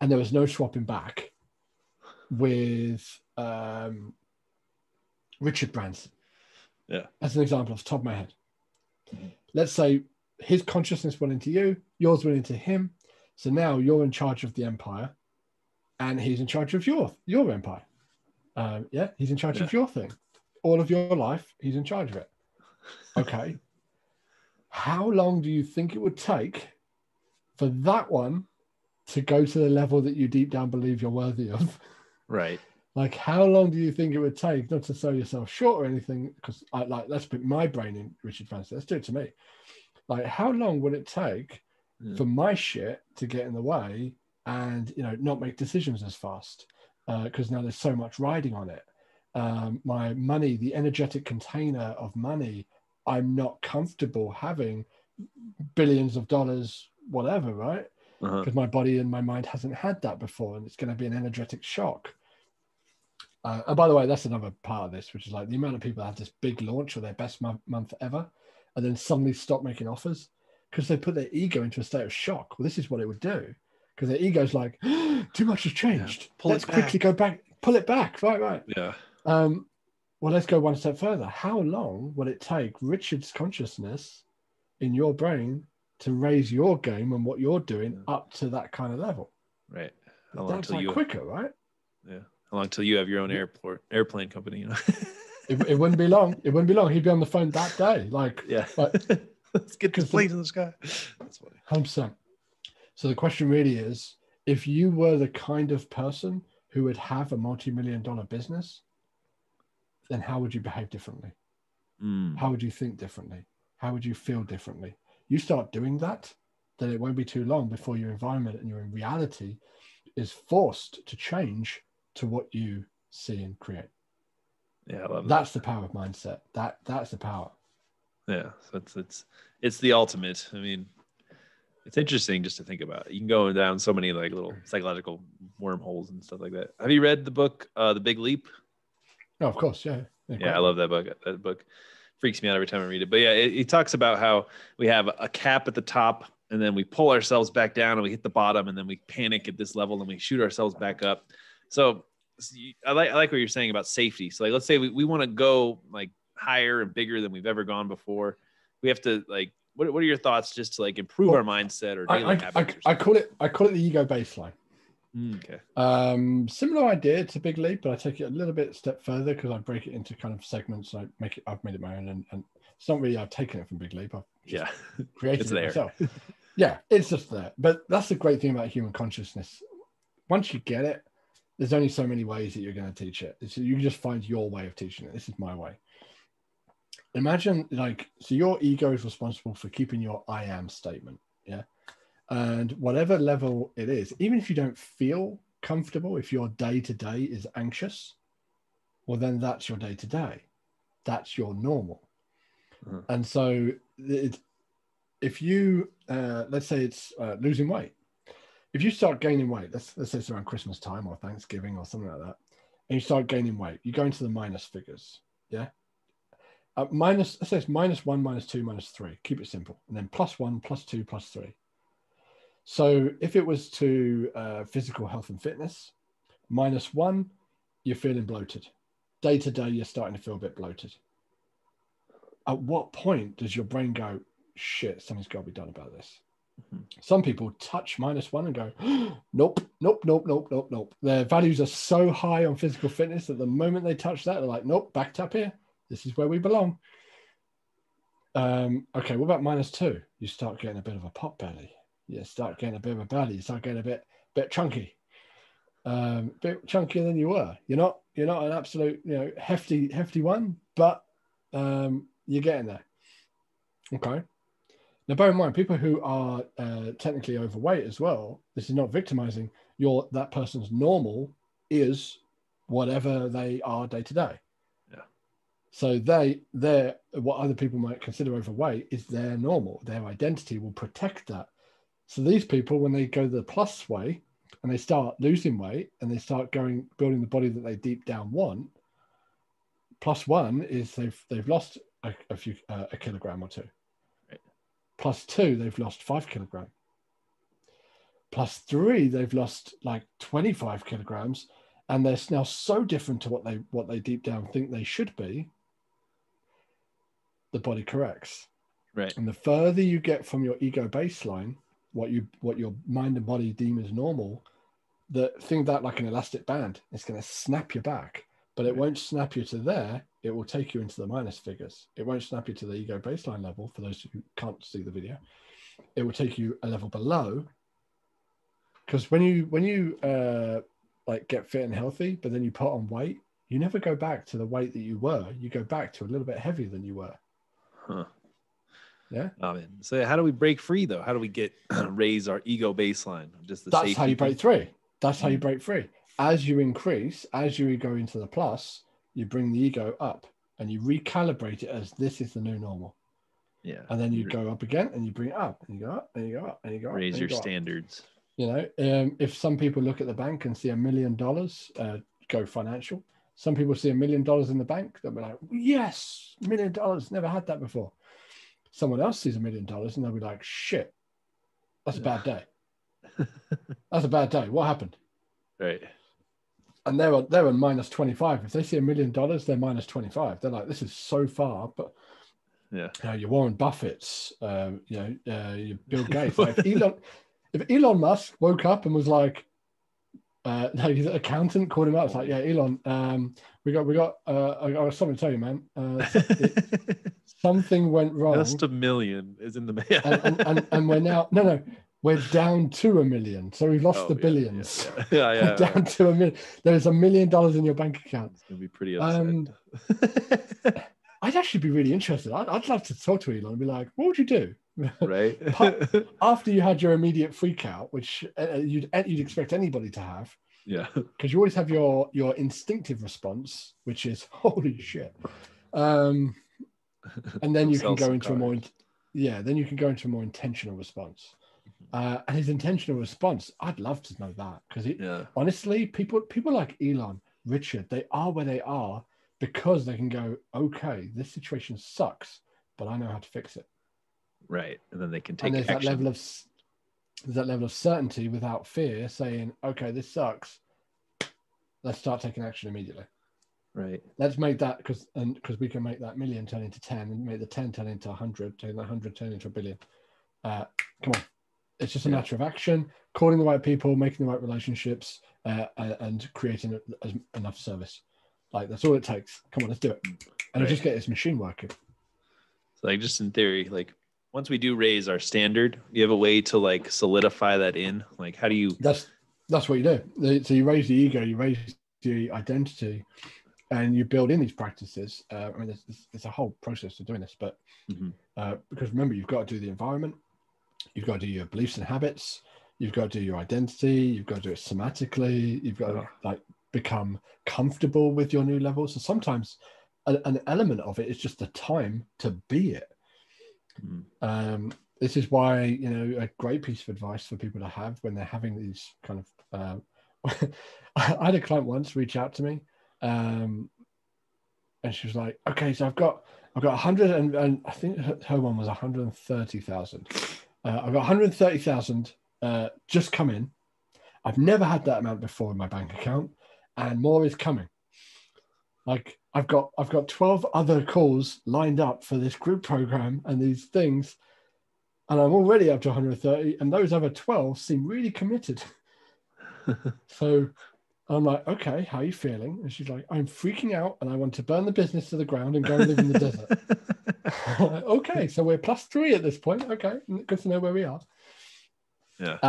and there was no swapping back with Richard Branson. Yeah. As an example off the top of my head. Let's say his consciousness went into you, yours went into him. So now you're in charge of the empire. And he's in charge of your empire. He's in charge of your thing. All of your life, he's in charge of it. Okay. How long do you think it would take for that one to go to the level that you deep down believe you're worthy of? Right. Like, how long do you think it would take, not to sell yourself short or anything, because let's put my brain in Richard Branson. Let's do it to me. Like, how long would it take for my shit to get in the way and not make decisions as fast because now there's so much riding on it. My money, the energetic container of money, I'm not comfortable having billions of dollars, whatever, right? Because my body and my mind hasn't had that before, and it's going to be an energetic shock. And by the way, that's another part of this, which is like the amount of people that have this big launch or their best month ever, and then suddenly stop making offers because they put their ego into a state of shock. Well, this is what it would do. Because their ego's like, too much has changed. Let's quickly go back, pull it back. Right. Yeah. Well, let's go one step further. How long will it take Richard's consciousness in your brain to raise your game and what you're doing up to that kind of level? Right. How long That's till like you quicker, right? Yeah. How long till you have your own airplane company? You know. It wouldn't be long. It wouldn't be long. He'd be on the phone that day. Like, Yeah. like Let's get this plane in the sky. That's funny. 100%. So the question really is, if you were the kind of person who would have a multi-million-dollar business, then how would you behave differently? How would you think differently? How would you feel differently? You start doing that, then it won't be too long before your environment and your reality is forced to change to what you see and create. Yeah, I love that. That's the power of mindset. That's the power. Yeah, so it's the ultimate. I mean, it's interesting just to think about. You can go down so many like little psychological wormholes and stuff like that. Have you read the book, The Big Leap? Oh, of course, yeah. Yeah, I love that book. That book freaks me out every time I read it. But yeah, it talks about how we have a cap at the top, and then we pull ourselves back down, and we hit the bottom, and then we panic at this level, and we shoot ourselves back up. So I like what you're saying about safety. So like, let's say we want to go like higher and bigger than we've ever gone before. We have to like, what are your thoughts just to like improve our mindset or daily habits? I call it the ego baseline. Okay. Similar idea to Big Leap, but I take it a little bit step further because I break it into kind of segments. I've made it my own, and it's not really I've taken it from Big Leap. I've created it myself. Yeah, it's just there. But that's the great thing about human consciousness. Once you get it, there's only so many ways that you're going to teach it. So you can just find your way of teaching it. This is my way. Imagine so your ego is responsible for keeping your I am statement. Yeah. And whatever level it is, even if you don't feel comfortable, if your day-to-day is anxious, well, then that's your day-to-day. That's your normal. And so if you, let's say it's losing weight, if you start gaining weight, let's say it's around Christmas time or Thanksgiving or something like that, and you start gaining weight, you go into the minus figures, yeah? Let's say it's -1, -2, -3. Keep it simple. And then +1, +2, +3. So if it was to physical health and fitness, -1, you're feeling bloated. Day to day, you're starting to feel a bit bloated. At what point does your brain go, shit, something's got to be done about this? Some people touch -1 and go, nope, nope, nope, nope, nope, nope. Their values are so high on physical fitness that the moment they touch that, they're like, nope, backed up here. This is where we belong. Okay, what about -2? You start getting a bit of a pot belly. You start getting a bit of a belly. You start getting a bit chunky, bit chunkier than you were. You're not an absolute hefty one, but you're getting there. Okay. Now, bear in mind, people who are technically overweight as well. This is not victimizing. That person's normal is whatever they are day to day. Yeah. So they're what other people might consider overweight is their normal. Their identity will protect that. So these people, when they go the plus way and they start losing weight and they start building the body that they deep down want, +1 is they've lost a kilogram or two. Right. +2, they've lost 5 kilograms. +3, they've lost like 25 kilograms, and they're now so different to what they deep down think they should be. The body corrects. Right. And the further you get from your ego baseline, what your mind and body deem as normal, think that like an elastic band. It's going to snap you back, but it won't snap you to there. It will take you into the minus figures. It won't snap you to the ego baseline level. For those who can't see the video, it will take you a level below. Because when you like get fit and healthy, but then you put on weight, you never go back to the weight that you were. You go back to a little bit heavier than you were. Huh. Yeah. Oh, man. So how do we break free though? How do we get raise our ego baseline? That's how you break free. That's how you break free. As you increase, as you go into the plus, you bring the ego up and you recalibrate it as this is the new normal. Yeah. And then you go up again and you bring it up and you go up and you go up and you go up. Raise your standards. If some people look at the bank and see $1 million, go financial. Some people see $1 million in the bank. They'll be like, yes, $1 million. Never had that before. Someone else sees $1 million and they'll be like, shit, that's a bad day. That's a bad day. What happened? Right. And they're on minus 25. If they see $1 million, they're minus 25. They're like, this is so far. But Yeah. your Warren Buffett's, your Bill Gates. Like if Elon Musk woke up and was like, his accountant called him up. It's like, yeah, Elon, we got. I got something to tell you, man. Something went wrong. Just $1 million is in the mail, and we're now we're down to $1 million. So we've lost the billions. Yeah. We're down to $1 million. There's $1 million in your bank account. It's gonna be pretty upset. I'd actually be really interested. I'd love to talk to Elon and be like, what would you do? Right. After you had your immediate freak out, which you'd expect anybody to have. Yeah. Because you always have your instinctive response, which is holy shit. And then you can go into a more more intentional response. And his intentional response, I'd love to know that, because honestly, people like Elon, Richard, they are where they are because they can go, okay, this situation sucks, but I know how to fix it. Right. And then they can take action. There's that level of certainty without fear, saying, okay, this sucks. Let's start taking action immediately. Right. Let's make that, because we can make that million turn into 10 and make the 10 turn into 100, turn the 100 turn into $1 billion. Come on. It's just a matter of action, calling the right people, making the right relationships, and creating enough service. Like, that's all it takes. Come on, let's do it. And it'll just get this machine working. So, like, just in theory, like, once we do raise our standard, you have a way to like solidify that in? Like, how do you? That's what you do. So you raise the ego, you raise the identity, and you build in these practices. I mean, there's a whole process of doing this, but because remember, you've got to do the environment, you've got to do your beliefs and habits, you've got to do your identity, you've got to do it somatically, you've got to like become comfortable with your new level. So sometimes an element of it is just the time to be it. This is why, a great piece of advice for people to have when they're having these kind of I had a client once reach out to me, and she was like, okay, so I've got 100 and I think her one was 130,000. I've got 130,000 just come in. I've never had that amount before in my bank account, and more is coming. Like, I've got 12 other calls lined up for this group program and these things, and I'm already up to 130, and those other 12 seem really committed. So I'm like, okay, how are you feeling? And she's like, I'm freaking out and I want to burn the business to the ground and go and live in the desert. Like, okay, so we're +3 at this point. Okay, good to know where we are. Yeah.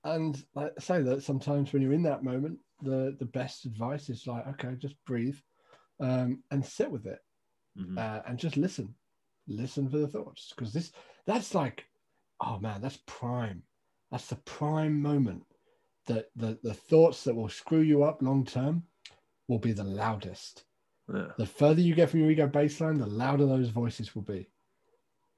And like I say, that sometimes when you're in that moment, the best advice is like, okay, just breathe, and sit with it, and just listen for the thoughts, because that's like, oh man, that's prime. That's the prime moment that the thoughts that will screw you up long term will be the loudest. Yeah. The further you get from your ego baseline, the louder those voices will be.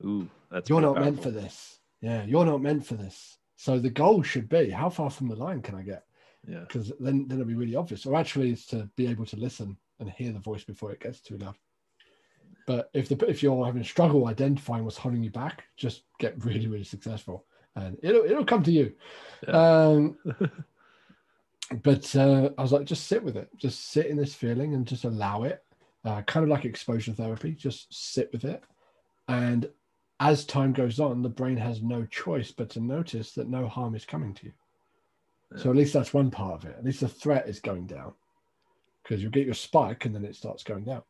Ooh, that's you're not meant for this. Yeah, you're not meant for this. So the goal should be, how far from the line can I get? Yeah. Because then it'll be really obvious. Or actually, it's to be able to listen and hear the voice before it gets too loud. But if you're having struggle identifying what's holding you back, just get really, really successful, and it'll come to you. Yeah. But I was like, just sit with it. Just sit in this feeling and just allow it. Kind of like exposure therapy. Just sit with it. And as time goes on, the brain has no choice but to notice that no harm is coming to you. Yeah. So at least that's one part of it. At least the threat is going down, because you'll get your spike and then it starts going down.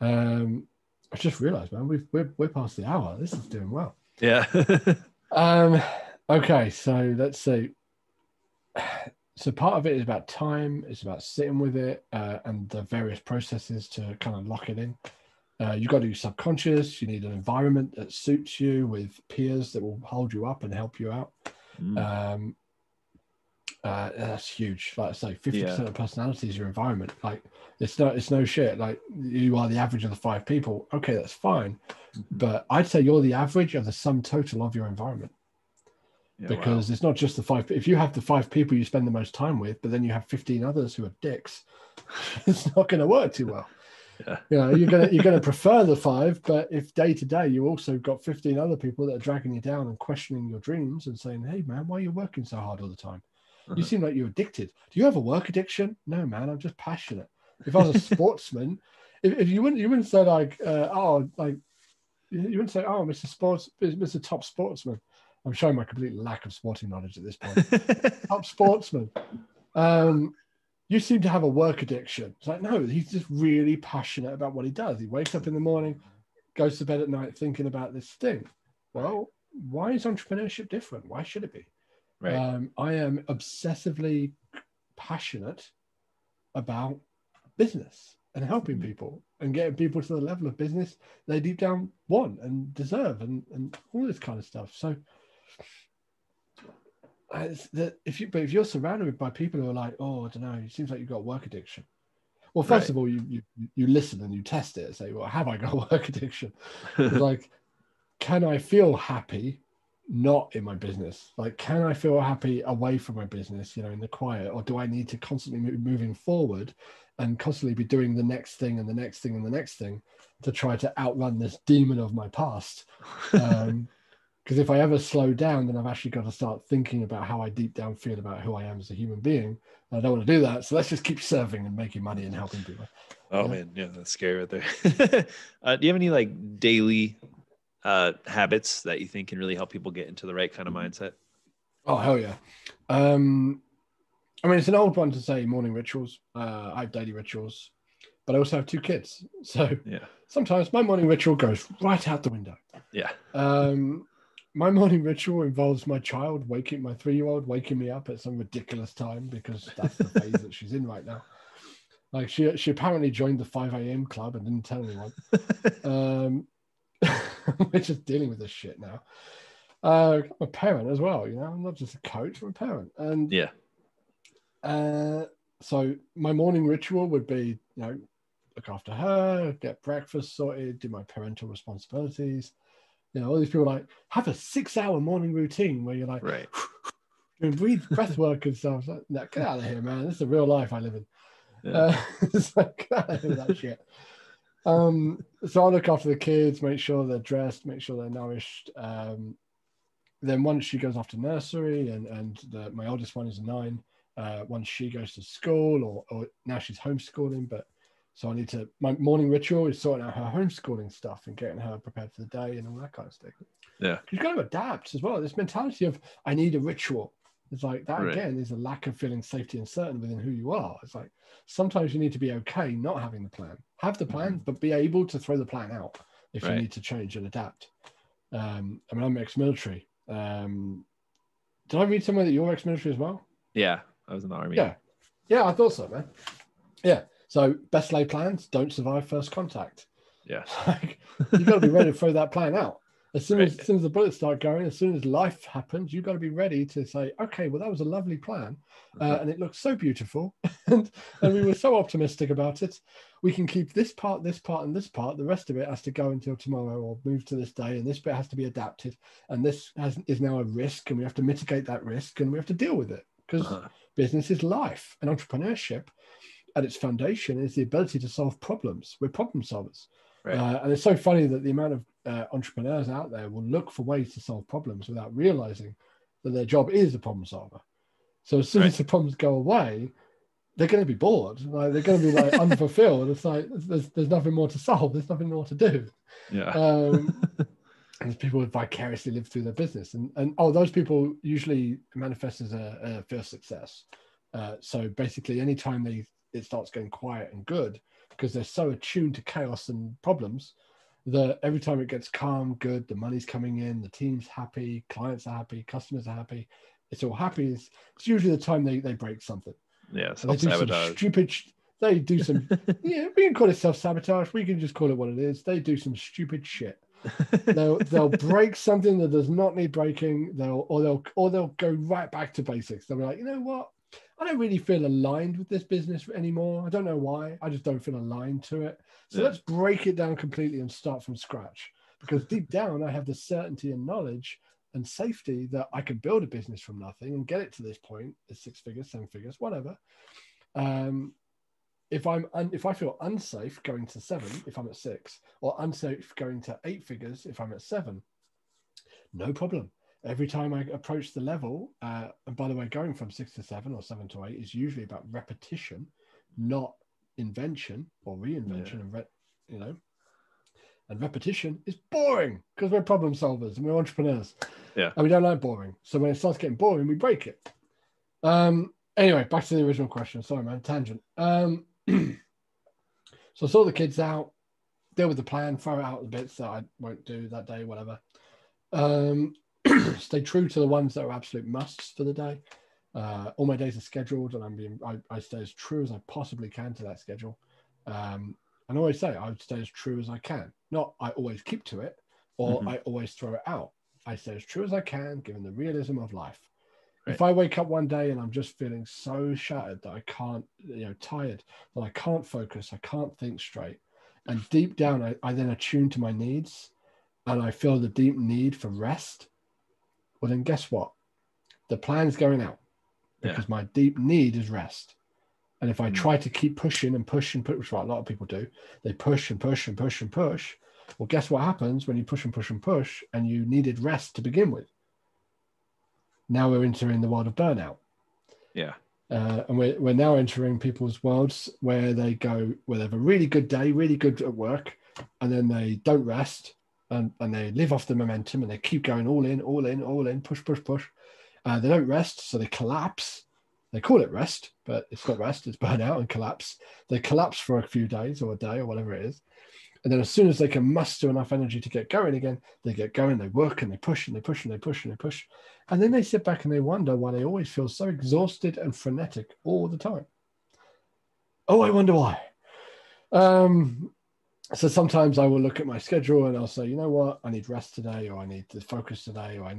I just realized, man, we're past the hour. This is doing well. Yeah. Okay, so let's see. So part of it is about time. It's about sitting with it, and the various processes to kind of lock it in. You've got to do subconscious. You need an environment that suits you with peers that will hold you up and help you out. That's huge. Like I say, 50% of personality is your environment. Like, it's no shit. Like, you are the average of the 5 people. Okay, that's fine. But I'd say you're the average of the sum total of your environment. Yeah, because it's not just the 5. If you have the 5 people you spend the most time with, but then you have 15 others who are dicks, it's not going to work too well. Yeah. You're gonna prefer the 5, but if day to day you also got 15 other people that are dragging you down and questioning your dreams and saying, "Hey man, why are you working so hard all the time?" You seem like you're addicted. Do you have a work addiction? No, man, I'm just passionate. If I was a sportsman, if you wouldn't say like, you wouldn't say, oh, Mr. Top Sportsman. I'm showing my complete lack of sporting knowledge at this point. Top sportsman. You seem to have a work addiction. It's like, no, he's just really passionate about what he does. He wakes up in the morning, goes to bed at night thinking about this thing. Well, why is entrepreneurship different? Why should it be? Right. I am obsessively passionate about business and helping people and getting people to the level of business they deep down want and deserve and all this kind of stuff. So if you're surrounded by people who are like, oh, I don't know, it seems like you've got work addiction. Well, first of all, you listen and you test it and say, well, have I got work addiction? It's like, can I feel happy not in my business? Like, can I feel happy away from my business, in the quiet? Or do I need to constantly moving forward and constantly be doing the next thing and the next thing and the next thing to try to outrun this demon of my past? Because if I ever slow down, then I've actually got to start thinking about how I deep down feel about who I am as a human being. And I don't want to do that. So let's just keep serving and making money and helping people. Oh, man. Yeah, that's scary right there. Do you have any like daily habits that you think can really help people get into the right kind of mindset? Oh, hell yeah. I mean, it's an old one to say morning rituals. I have daily rituals, but I also have 2 kids. So sometimes my morning ritual goes right out the window. Yeah. My morning ritual involves my child my 3-year-old waking me up at some ridiculous time because that's the phase that she's in right now. Like she apparently joined the 5 a.m. club and didn't tell anyone. We're just dealing with this shit now. I'm a parent as well, I'm not just a coach, I'm a parent. And so my morning ritual would be, look after her, get breakfast sorted, do my parental responsibilities. All these people like have a 6-hour morning routine where you're like, and breathe breath work and stuff. Like, no, get out of here, man. This is the real life I live in. It's like, get out of here with that shit. So I look after the kids, make sure they're dressed, make sure they're nourished. Then once she goes off to nursery and my oldest one is 9, once she goes to school or now she's homeschooling, but so my morning ritual is sorting out her homeschooling stuff and getting her prepared for the day and all that kind of stuff. Yeah. You've got to adapt as well. This mentality of I need a ritual. It's like that again is a lack of feeling safety and certain within who you are. It's like sometimes you need to be okay not having the plan. Have the plan, but be able to throw the plan out if you need to change and adapt. I'm ex-military. Did I read somewhere that you're ex-military as well? Yeah, I was in the Army. Yeah, I thought so, man. Yeah. So best laid plans don't survive first contact. Yeah. You got to be ready to throw that plan out. As soon as the bullets start going, as soon as life happens, you've got to be ready to say, okay, well, that was a lovely plan. And it looks so beautiful. and we were so optimistic about it. We can keep this part, and this part. The rest of it has to go until tomorrow or move to this day. And this bit has to be adapted. And this is now a risk. And we have to mitigate that risk. And we have to deal with it because business is life. And entrepreneurship at its foundation is the ability to solve problems. We're problem solvers. And it's so funny that the amount of entrepreneurs out there will look for ways to solve problems without realizing that their job is a problem solver. So as soon as the problems go away, they're going to be bored. Like they're going to be like unfulfilled. It's like there's nothing more to solve. There's nothing more to do. And people would vicariously live through their business. And those people usually manifest as a fear of success. So basically, anytime it starts getting quiet and good, because they're so attuned to chaos and problems, that every time it gets calm, good, the money's coming in, the team's happy, clients are happy, customers are happy, it's all happy. It's usually the time they break something. Yeah, self-sabotage. They do some, we can call it self-sabotage. We can just call it what it is. They do some stupid shit. They'll break something that does not need breaking. They'll go right back to basics. They'll be like, you know what? I don't really feel aligned with this business anymore. I don't know why. I just don't feel aligned to it. So let's break it down completely and start from scratch. Because deep down, I have the certainty and knowledge and safety that I can build a business from nothing and get it to this point, 6 figures, 7 figures, whatever. If I feel unsafe going to 7, if I'm at 6, or unsafe going to 8 figures if I'm at 7, no problem. every time I approach the level, and by the way, going from 6 to 7 or 7 to 8 is usually about repetition, not invention or reinvention. And repetition is boring because we're problem solvers and we're entrepreneurs. Yeah. And we don't like boring. So when it starts getting boring, we break it. Anyway, back to the original question. Sorry, man, tangent. So I saw the kids out, deal with the plan, throw out the bits that I won't do that day, whatever. Stay true to the ones that are absolute musts for the day. All my days are scheduled, and I stay as true as I possibly can to that schedule. And I always say I would stay as true as I can. Not I always keep to it, or I always throw it out. I stay as true as I can, given the realism of life. Right. If I wake up one day and I'm just feeling so shattered that I can't, tired, that I can't focus, I can't think straight, and deep down I then attune to my needs, and I feel the deep need for rest, well then guess what? The plan's going out because my deep need is rest. And if I try to keep pushing and push and push, which is what a lot of people do, they push and push and push and push. Well, guess what happens when you push and push and push and you needed rest to begin with? Now we're entering the world of burnout. Yeah. And we're now entering people's worlds where they have a really good day, really good at work, and then they don't rest and they live off the momentum and they keep going all in, push, push, push. They don't rest, so they collapse. They call it rest, but it's not rest, it's burnout and collapse. They collapse for a few days or a day or whatever it is. And then as soon as they can muster enough energy to get going again, they get going, they work and they push and they push and they push and they push. And then they sit back and they wonder why they always feel so exhausted and frenetic all the time. Oh, I wonder why. So sometimes I will look at my schedule and I'll say, you know what, I need rest today, or I need to focus today, or I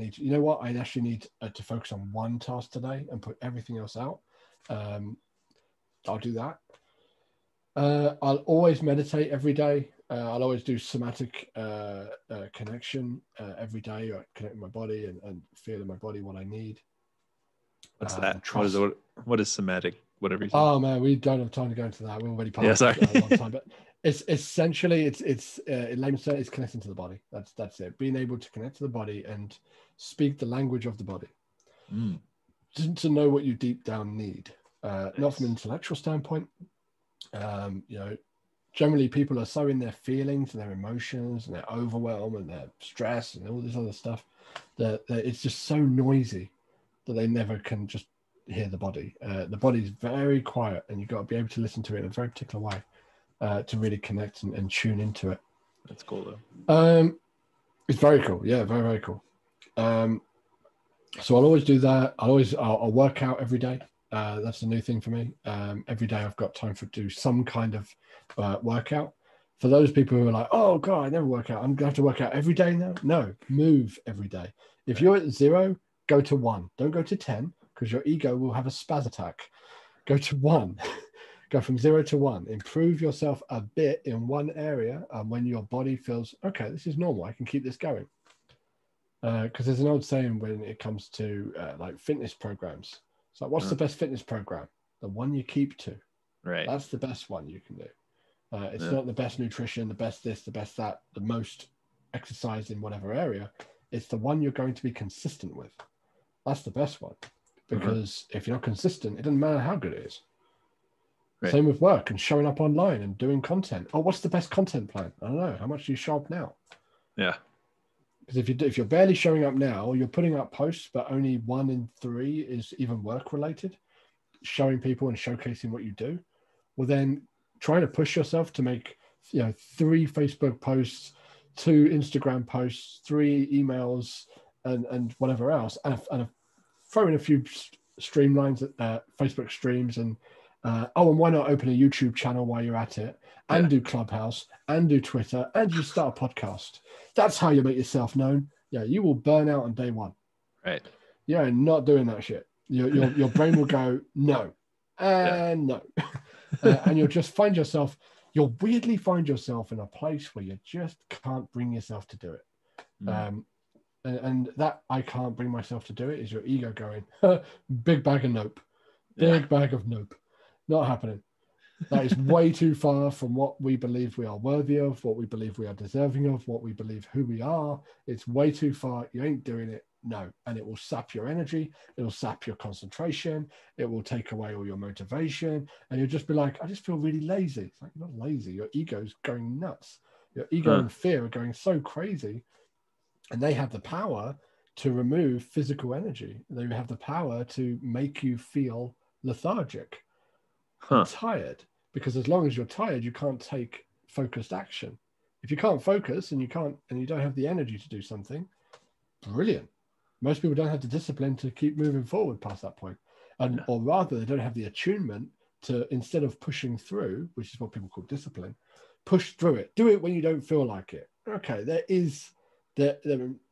actually need to focus on one task today and put everything else out. I'll do that. I'll always meditate every day. I'll always do somatic connection every day, or connect with my body and feel in my body what I need. What's that? What is somatic? Whatever you say. Oh man, we don't have time to go into that. We're already past sorry. A long time, but it's essentially it's in layman's terms, it's connecting to the body. That's it. Being able to connect to the body and speak the language of the body, to know what you deep down need. Nice. Not from an intellectual standpoint. Generally people are so in their feelings and their emotions and their overwhelm and their stress and all this other stuff that it's just so noisy that they never can just hear the body. The body's very quiet, and you've got to be able to listen to it in a very particular way to really connect and tune into it. That's cool though. It's very cool. Yeah, very, very cool. So I'll always do that. I'll work out every day. That's a new thing for me. Every day I've got time to do some kind of workout. For those people who are like, oh God, I never work out, I'm gonna have to work out every day now. No, move every day. If you're at 0, go to 1. Don't go to 10, because your ego will have a spaz attack. Go to 1. Go from 0 to 1. Improve yourself a bit in one area, and when your body feels, okay, this is normal, I can keep this going. Because there's an old saying when it comes to like fitness programs. It's like, what's the best fitness program? The one you keep to. Right. That's the best one you can do. It's not the best nutrition, the best this, the best that, the most exercise in whatever area. It's the one you're going to be consistent with. That's the best one. Because if you're not consistent, it doesn't matter how good it is. Right. Same with work and showing up online and doing content. Oh, what's the best content plan? I don't know. How much do you show up now? Yeah. Because if you're barely showing up now, you're putting up posts, but only 1 in 3 is even work related, showing people and showcasing what you do. Well, then trying to push yourself to make 3 Facebook posts, 2 Instagram posts, 3 emails, and whatever else, and throw in a few streamlines at Facebook streams, and why not open a YouTube channel while you're at it, and do Clubhouse, and do Twitter, and you start a podcast. That's how you make yourself known. Yeah, you will burn out on day 1. Right. Yeah, not doing that shit. Your brain will go no, and no, and you'll weirdly find yourself in a place where you just can't bring yourself to do it. And that I can't bring myself to do it is your ego going, big bag of nope. Big bag of nope. Not happening. That is way too far from what we believe we are worthy of, what we believe we are deserving of, what we believe who we are. It's way too far. You ain't doing it. No. And it will sap your energy. It will sap your concentration. It will take away all your motivation. And you'll just be like, I just feel really lazy. It's like, you're not lazy. Your ego's going nuts. Your ego and fear are going so crazy. And they have the power to remove physical energy. They have the power to make you feel lethargic and tired. Because as long as you're tired, you can't take focused action. If you can't focus and you don't have the energy to do something, brilliant. Most people don't have the discipline to keep moving forward past that point. Or rather, they don't have the attunement to, instead of pushing through, which is what people call discipline, push through it. Do it when you don't feel like it. Okay, they're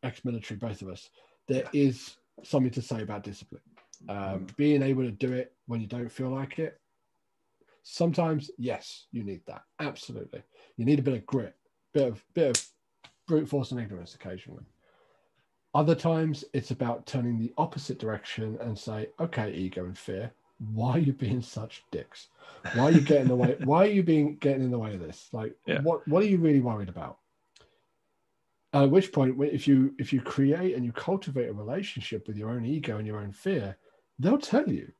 ex-military, both of us. There is something to say about discipline. Being able to do it when you don't feel like it. Sometimes, yes, you need that. Absolutely. You need a bit of grit, bit of brute force and ignorance occasionally. Other times, it's about turning the opposite direction and say, okay, ego and fear, why are you being such dicks? Why are you getting in the way? Why are you getting in the way of this? Like, what are you really worried about? At which point, if you create and you cultivate a relationship with your own ego and your own fear, they'll tell you.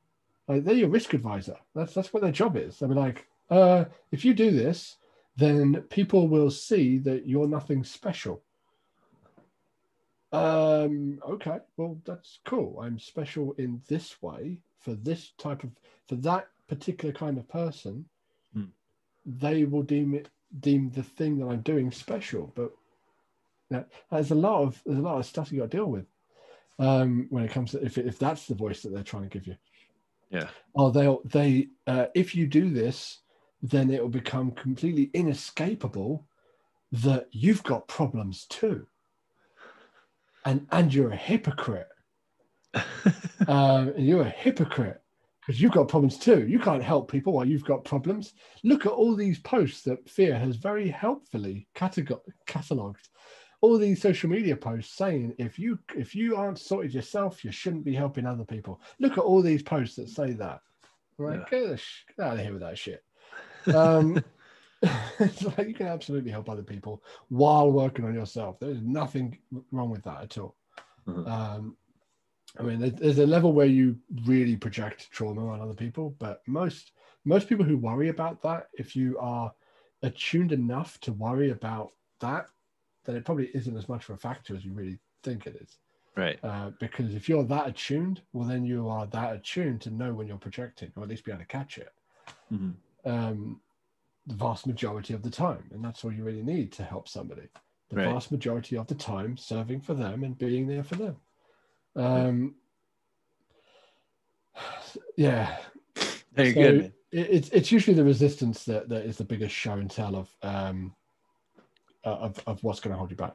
Like, they're your risk advisor. That's what their job is. They'll be like, if you do this, then people will see that you're nothing special. Okay, well, that's cool. I'm special in this way for that particular kind of person. They will deem the thing that I'm doing special. But there's a lot of stuff you got to deal with when it comes to if that's the voice that they're trying to give you. Yeah. Oh, they if you do this, then it will become completely inescapable that you've got problems too. And you're a hypocrite. You're a hypocrite because you've got problems too. You can't help people while you've got problems. Look at all these posts that Fear has very helpfully catalogued. All these social media posts saying if you aren't sorted yourself, you shouldn't be helping other people. Look at all these posts that say that. Right? Get out of here with that shit. It's like you can absolutely help other people while working on yourself. There's nothing wrong with that at all. I mean, there's a level where you really project trauma on other people, but most people who worry about that, if you are attuned enough to worry about that, then it probably isn't as much of a factor as you really think it is. Right. Because if you're that attuned, well, then you are that attuned to know when you're projecting, or at least be able to catch it. The vast majority of the time. And that's all you really need to help somebody. The vast majority of the time, serving for them and being there for them. Yeah. Very good, man. It's usually the resistance that is the biggest show and tell of what's going to hold you back.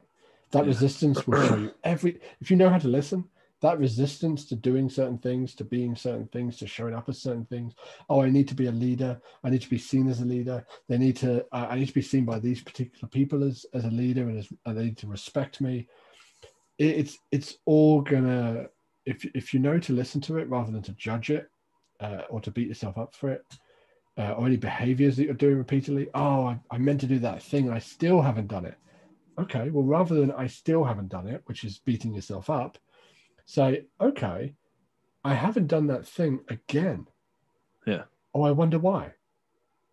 That resistance will show you if you know how to listen, that resistance to doing certain things, to being certain things, to showing up as certain things. Oh, I need to be a leader. I need to be seen as a leader. I need to be seen by these particular people as a leader, and they need to respect me. It's all gonna, if you know to listen to it rather than to judge it or to beat yourself up for it, or any behaviors that you're doing repeatedly. Oh, I meant to do that thing and I still haven't done it. Okay, well, rather than I still haven't done it, which is beating yourself up, say, okay, I haven't done that thing again. Yeah. Oh, I wonder why.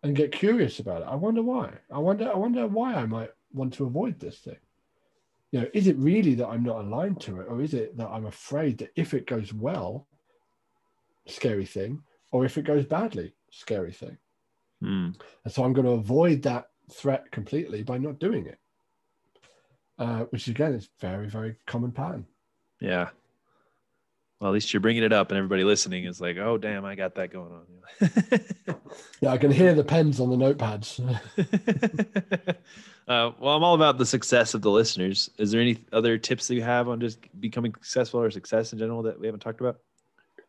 And get curious about it. I wonder why. I wonder why I might want to avoid this thing. You know, is it really that I'm not aligned to it? Or is it that I'm afraid that if it goes well, scary thing, or if it goes badly, scary thing? And so I'm going to avoid that threat completely by not doing it. Which again is very, very common pattern. Yeah. Well, at least you're bringing it up, and everybody listening is like, "Oh, damn, I got that going on." Yeah, I can hear the pens on the notepads. Well, I'm all about the success of the listeners. Is there any other tips that you have on just becoming successful or success in general that we haven't talked about?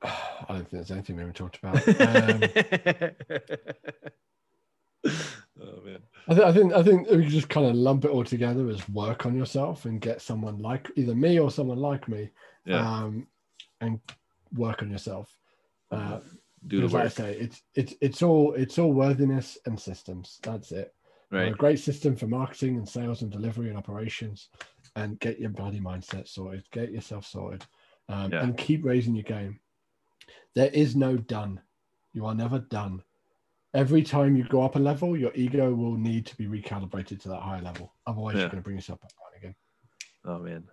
I don't think there's anything we haven't talked about. Oh man, I think we can just kind of lump it all together as work on yourself and get someone like either me or someone like me, and work on yourself. Do the work. Like I say, it's all worthiness and systems. That's it. Right. A great system for marketing and sales and delivery and operations. and get your bloody mindset sorted, get yourself sorted, Yeah. and keep raising your game. There is no done. You are never done. Every time you go up a level, your ego will need to be recalibrated to that higher level. Otherwise, you're going to bring yourself back down again. Oh, man.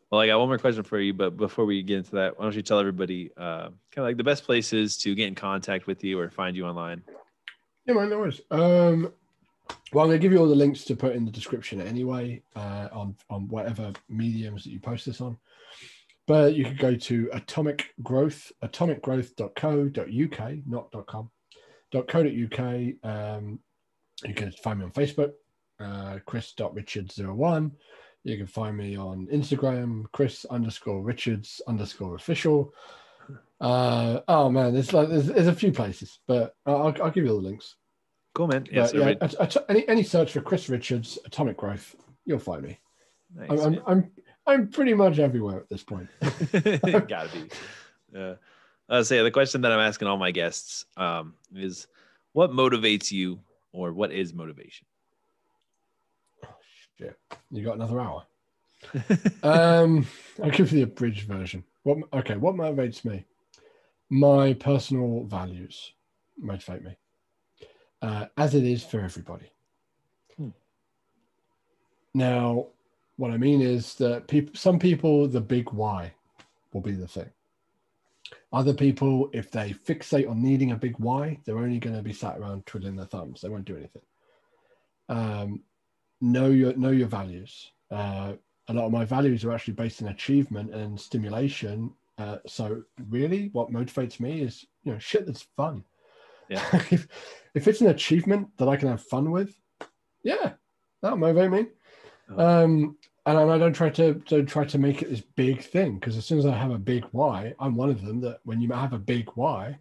Well, I got one more question for you, but before we get into that, why don't you tell everybody kind of like the best places to get in contact with you or find you online? Yeah, man, no worries. Well, I'm going to give you all the links to put in the description anyway, on whatever mediums that you post this on. But you could go to atomicgrowth.co.uk, not .com, .co.uk. You can find me on Facebook, chris.richards01. You can find me on Instagram, Chris_Richards_official. Oh man, there's a few places, but I'll give you all the links. Cool, man. Yeah, any search for Chris Richards Atomic Growth, you'll find me. Nice, I'm pretty much everywhere at this point. Gotta be. I'll say the question that I'm asking all my guests is, what motivates you, or what is motivation? Oh, shit. You got another hour? I'll give you the abridged version. What motivates me? My personal values motivate me, as it is for everybody. Now, what I mean is that some people, the big why will be the thing. Other people, if they fixate on needing a big why, they're only going to be sat around twiddling their thumbs. They won't do anything. Know your values. A lot of my values are actually based in achievement and stimulation. So really, what motivates me is shit that's fun. Yeah. if it's an achievement that I can have fun with, yeah, that'll motivate me. And I don't try to make it this big thing, because as soon as I have a big why, I'm one of them that when you have a big why,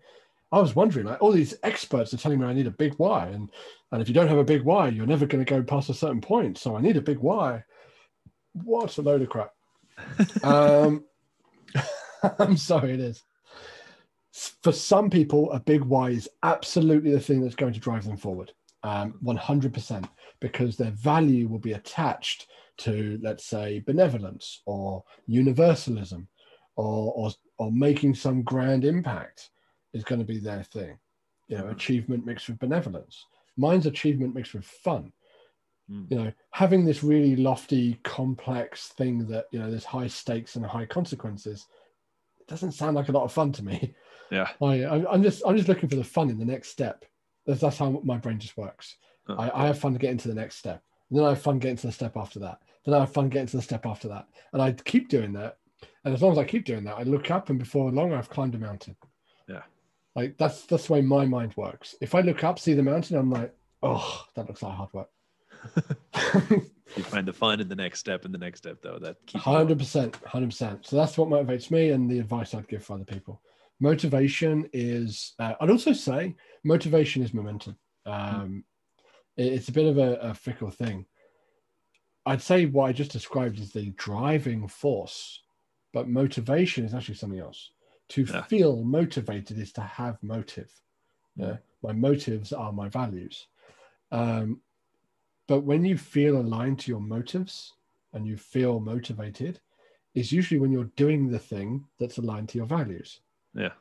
I was wondering, like, all these experts are telling me I need a big why, and if you don't have a big why, you're never going to go past a certain point. So I need a big why. What a load of crap. I'm sorry, it is. For some people, a big why is absolutely the thing that's going to drive them forward, 100%, because their value will be attached to, let's say, benevolence or universalism, or making some grand impact is going to be their thing. Achievement mixed with benevolence. Mine's achievement mixed with fun. Having this really lofty, complex thing that there's high stakes and high consequences, it doesn't sound like a lot of fun to me. Yeah, I'm just looking for the fun in the next step. That's how my brain just works. I have fun to get into the next step, and then I have fun getting to the step after that. Then I have fun getting to the step after that, and I keep doing that. And as long as I keep doing that, I look up, and before long, I've climbed a mountain. Yeah, like that's the way my mind works. If I look up, see the mountain, I'm like, oh, that looks like hard work. You find the fun in the next step, though. That keeps 100%. So that's what motivates me, and the advice I'd give for other people. Motivation is, I'd also say, motivation is momentum. It's a bit of a fickle thing. I'd say what I just described is the driving force, but motivation is actually something else. To feel motivated is to have motive. My motives are my values. But when you feel aligned to your motives and you feel motivated, it's usually when you're doing the thing that's aligned to your values. Yeah.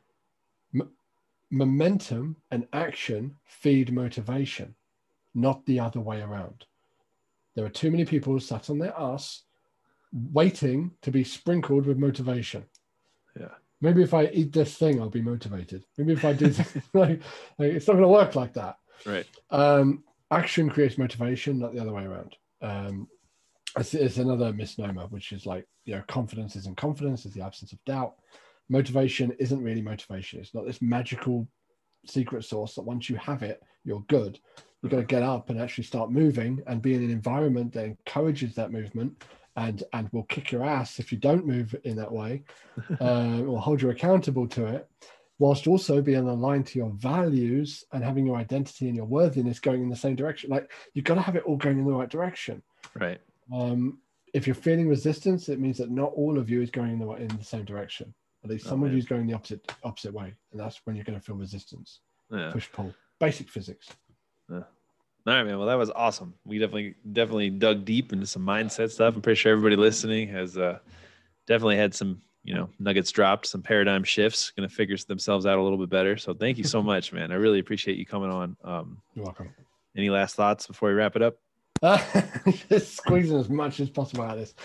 Momentum and action feed motivation, not the other way around. There are too many people sat on their ass waiting to be sprinkled with motivation. Yeah. Maybe if I eat this thing, I'll be motivated. Maybe if I do this, like, it's not going to work like that. Right. Action creates motivation, not the other way around. It's another misnomer, which is like, confidence isn't confidence, it's the absence of doubt. Motivation isn't really motivation. It's not this magical secret sauce that once you have it, you're good. You've got to get up and actually start moving and be in an environment that encourages that movement and will kick your ass if you don't move in that way, or hold you accountable to it, whilst also being aligned to your values and having your identity and your worthiness going in the same direction. Like, you've got to have it all going in the right direction. Right. If you're feeling resistance, it means that not all of you is going in the same direction. At least some of you is going the opposite way, and that's when you're going to feel resistance. Push pull, basic physics. All right, man. Well, that was awesome. We definitely dug deep into some mindset stuff. I'm pretty sure everybody listening has definitely had some, nuggets dropped, some paradigm shifts, going to figure themselves out a little bit better. So thank you so much, man. I really appreciate you coming on. You're welcome. Any last thoughts before we wrap it up? Just squeezing as much as possible out of this.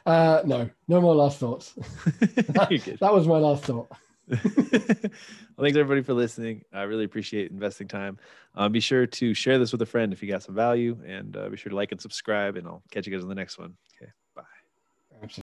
No more last thoughts. That was my last thought. Well, thanks everybody for listening. I really appreciate investing time. Be sure to share this with a friend if you got some value, and be sure to like and subscribe, and I'll catch you guys on the next one. Okay, bye. Absolutely.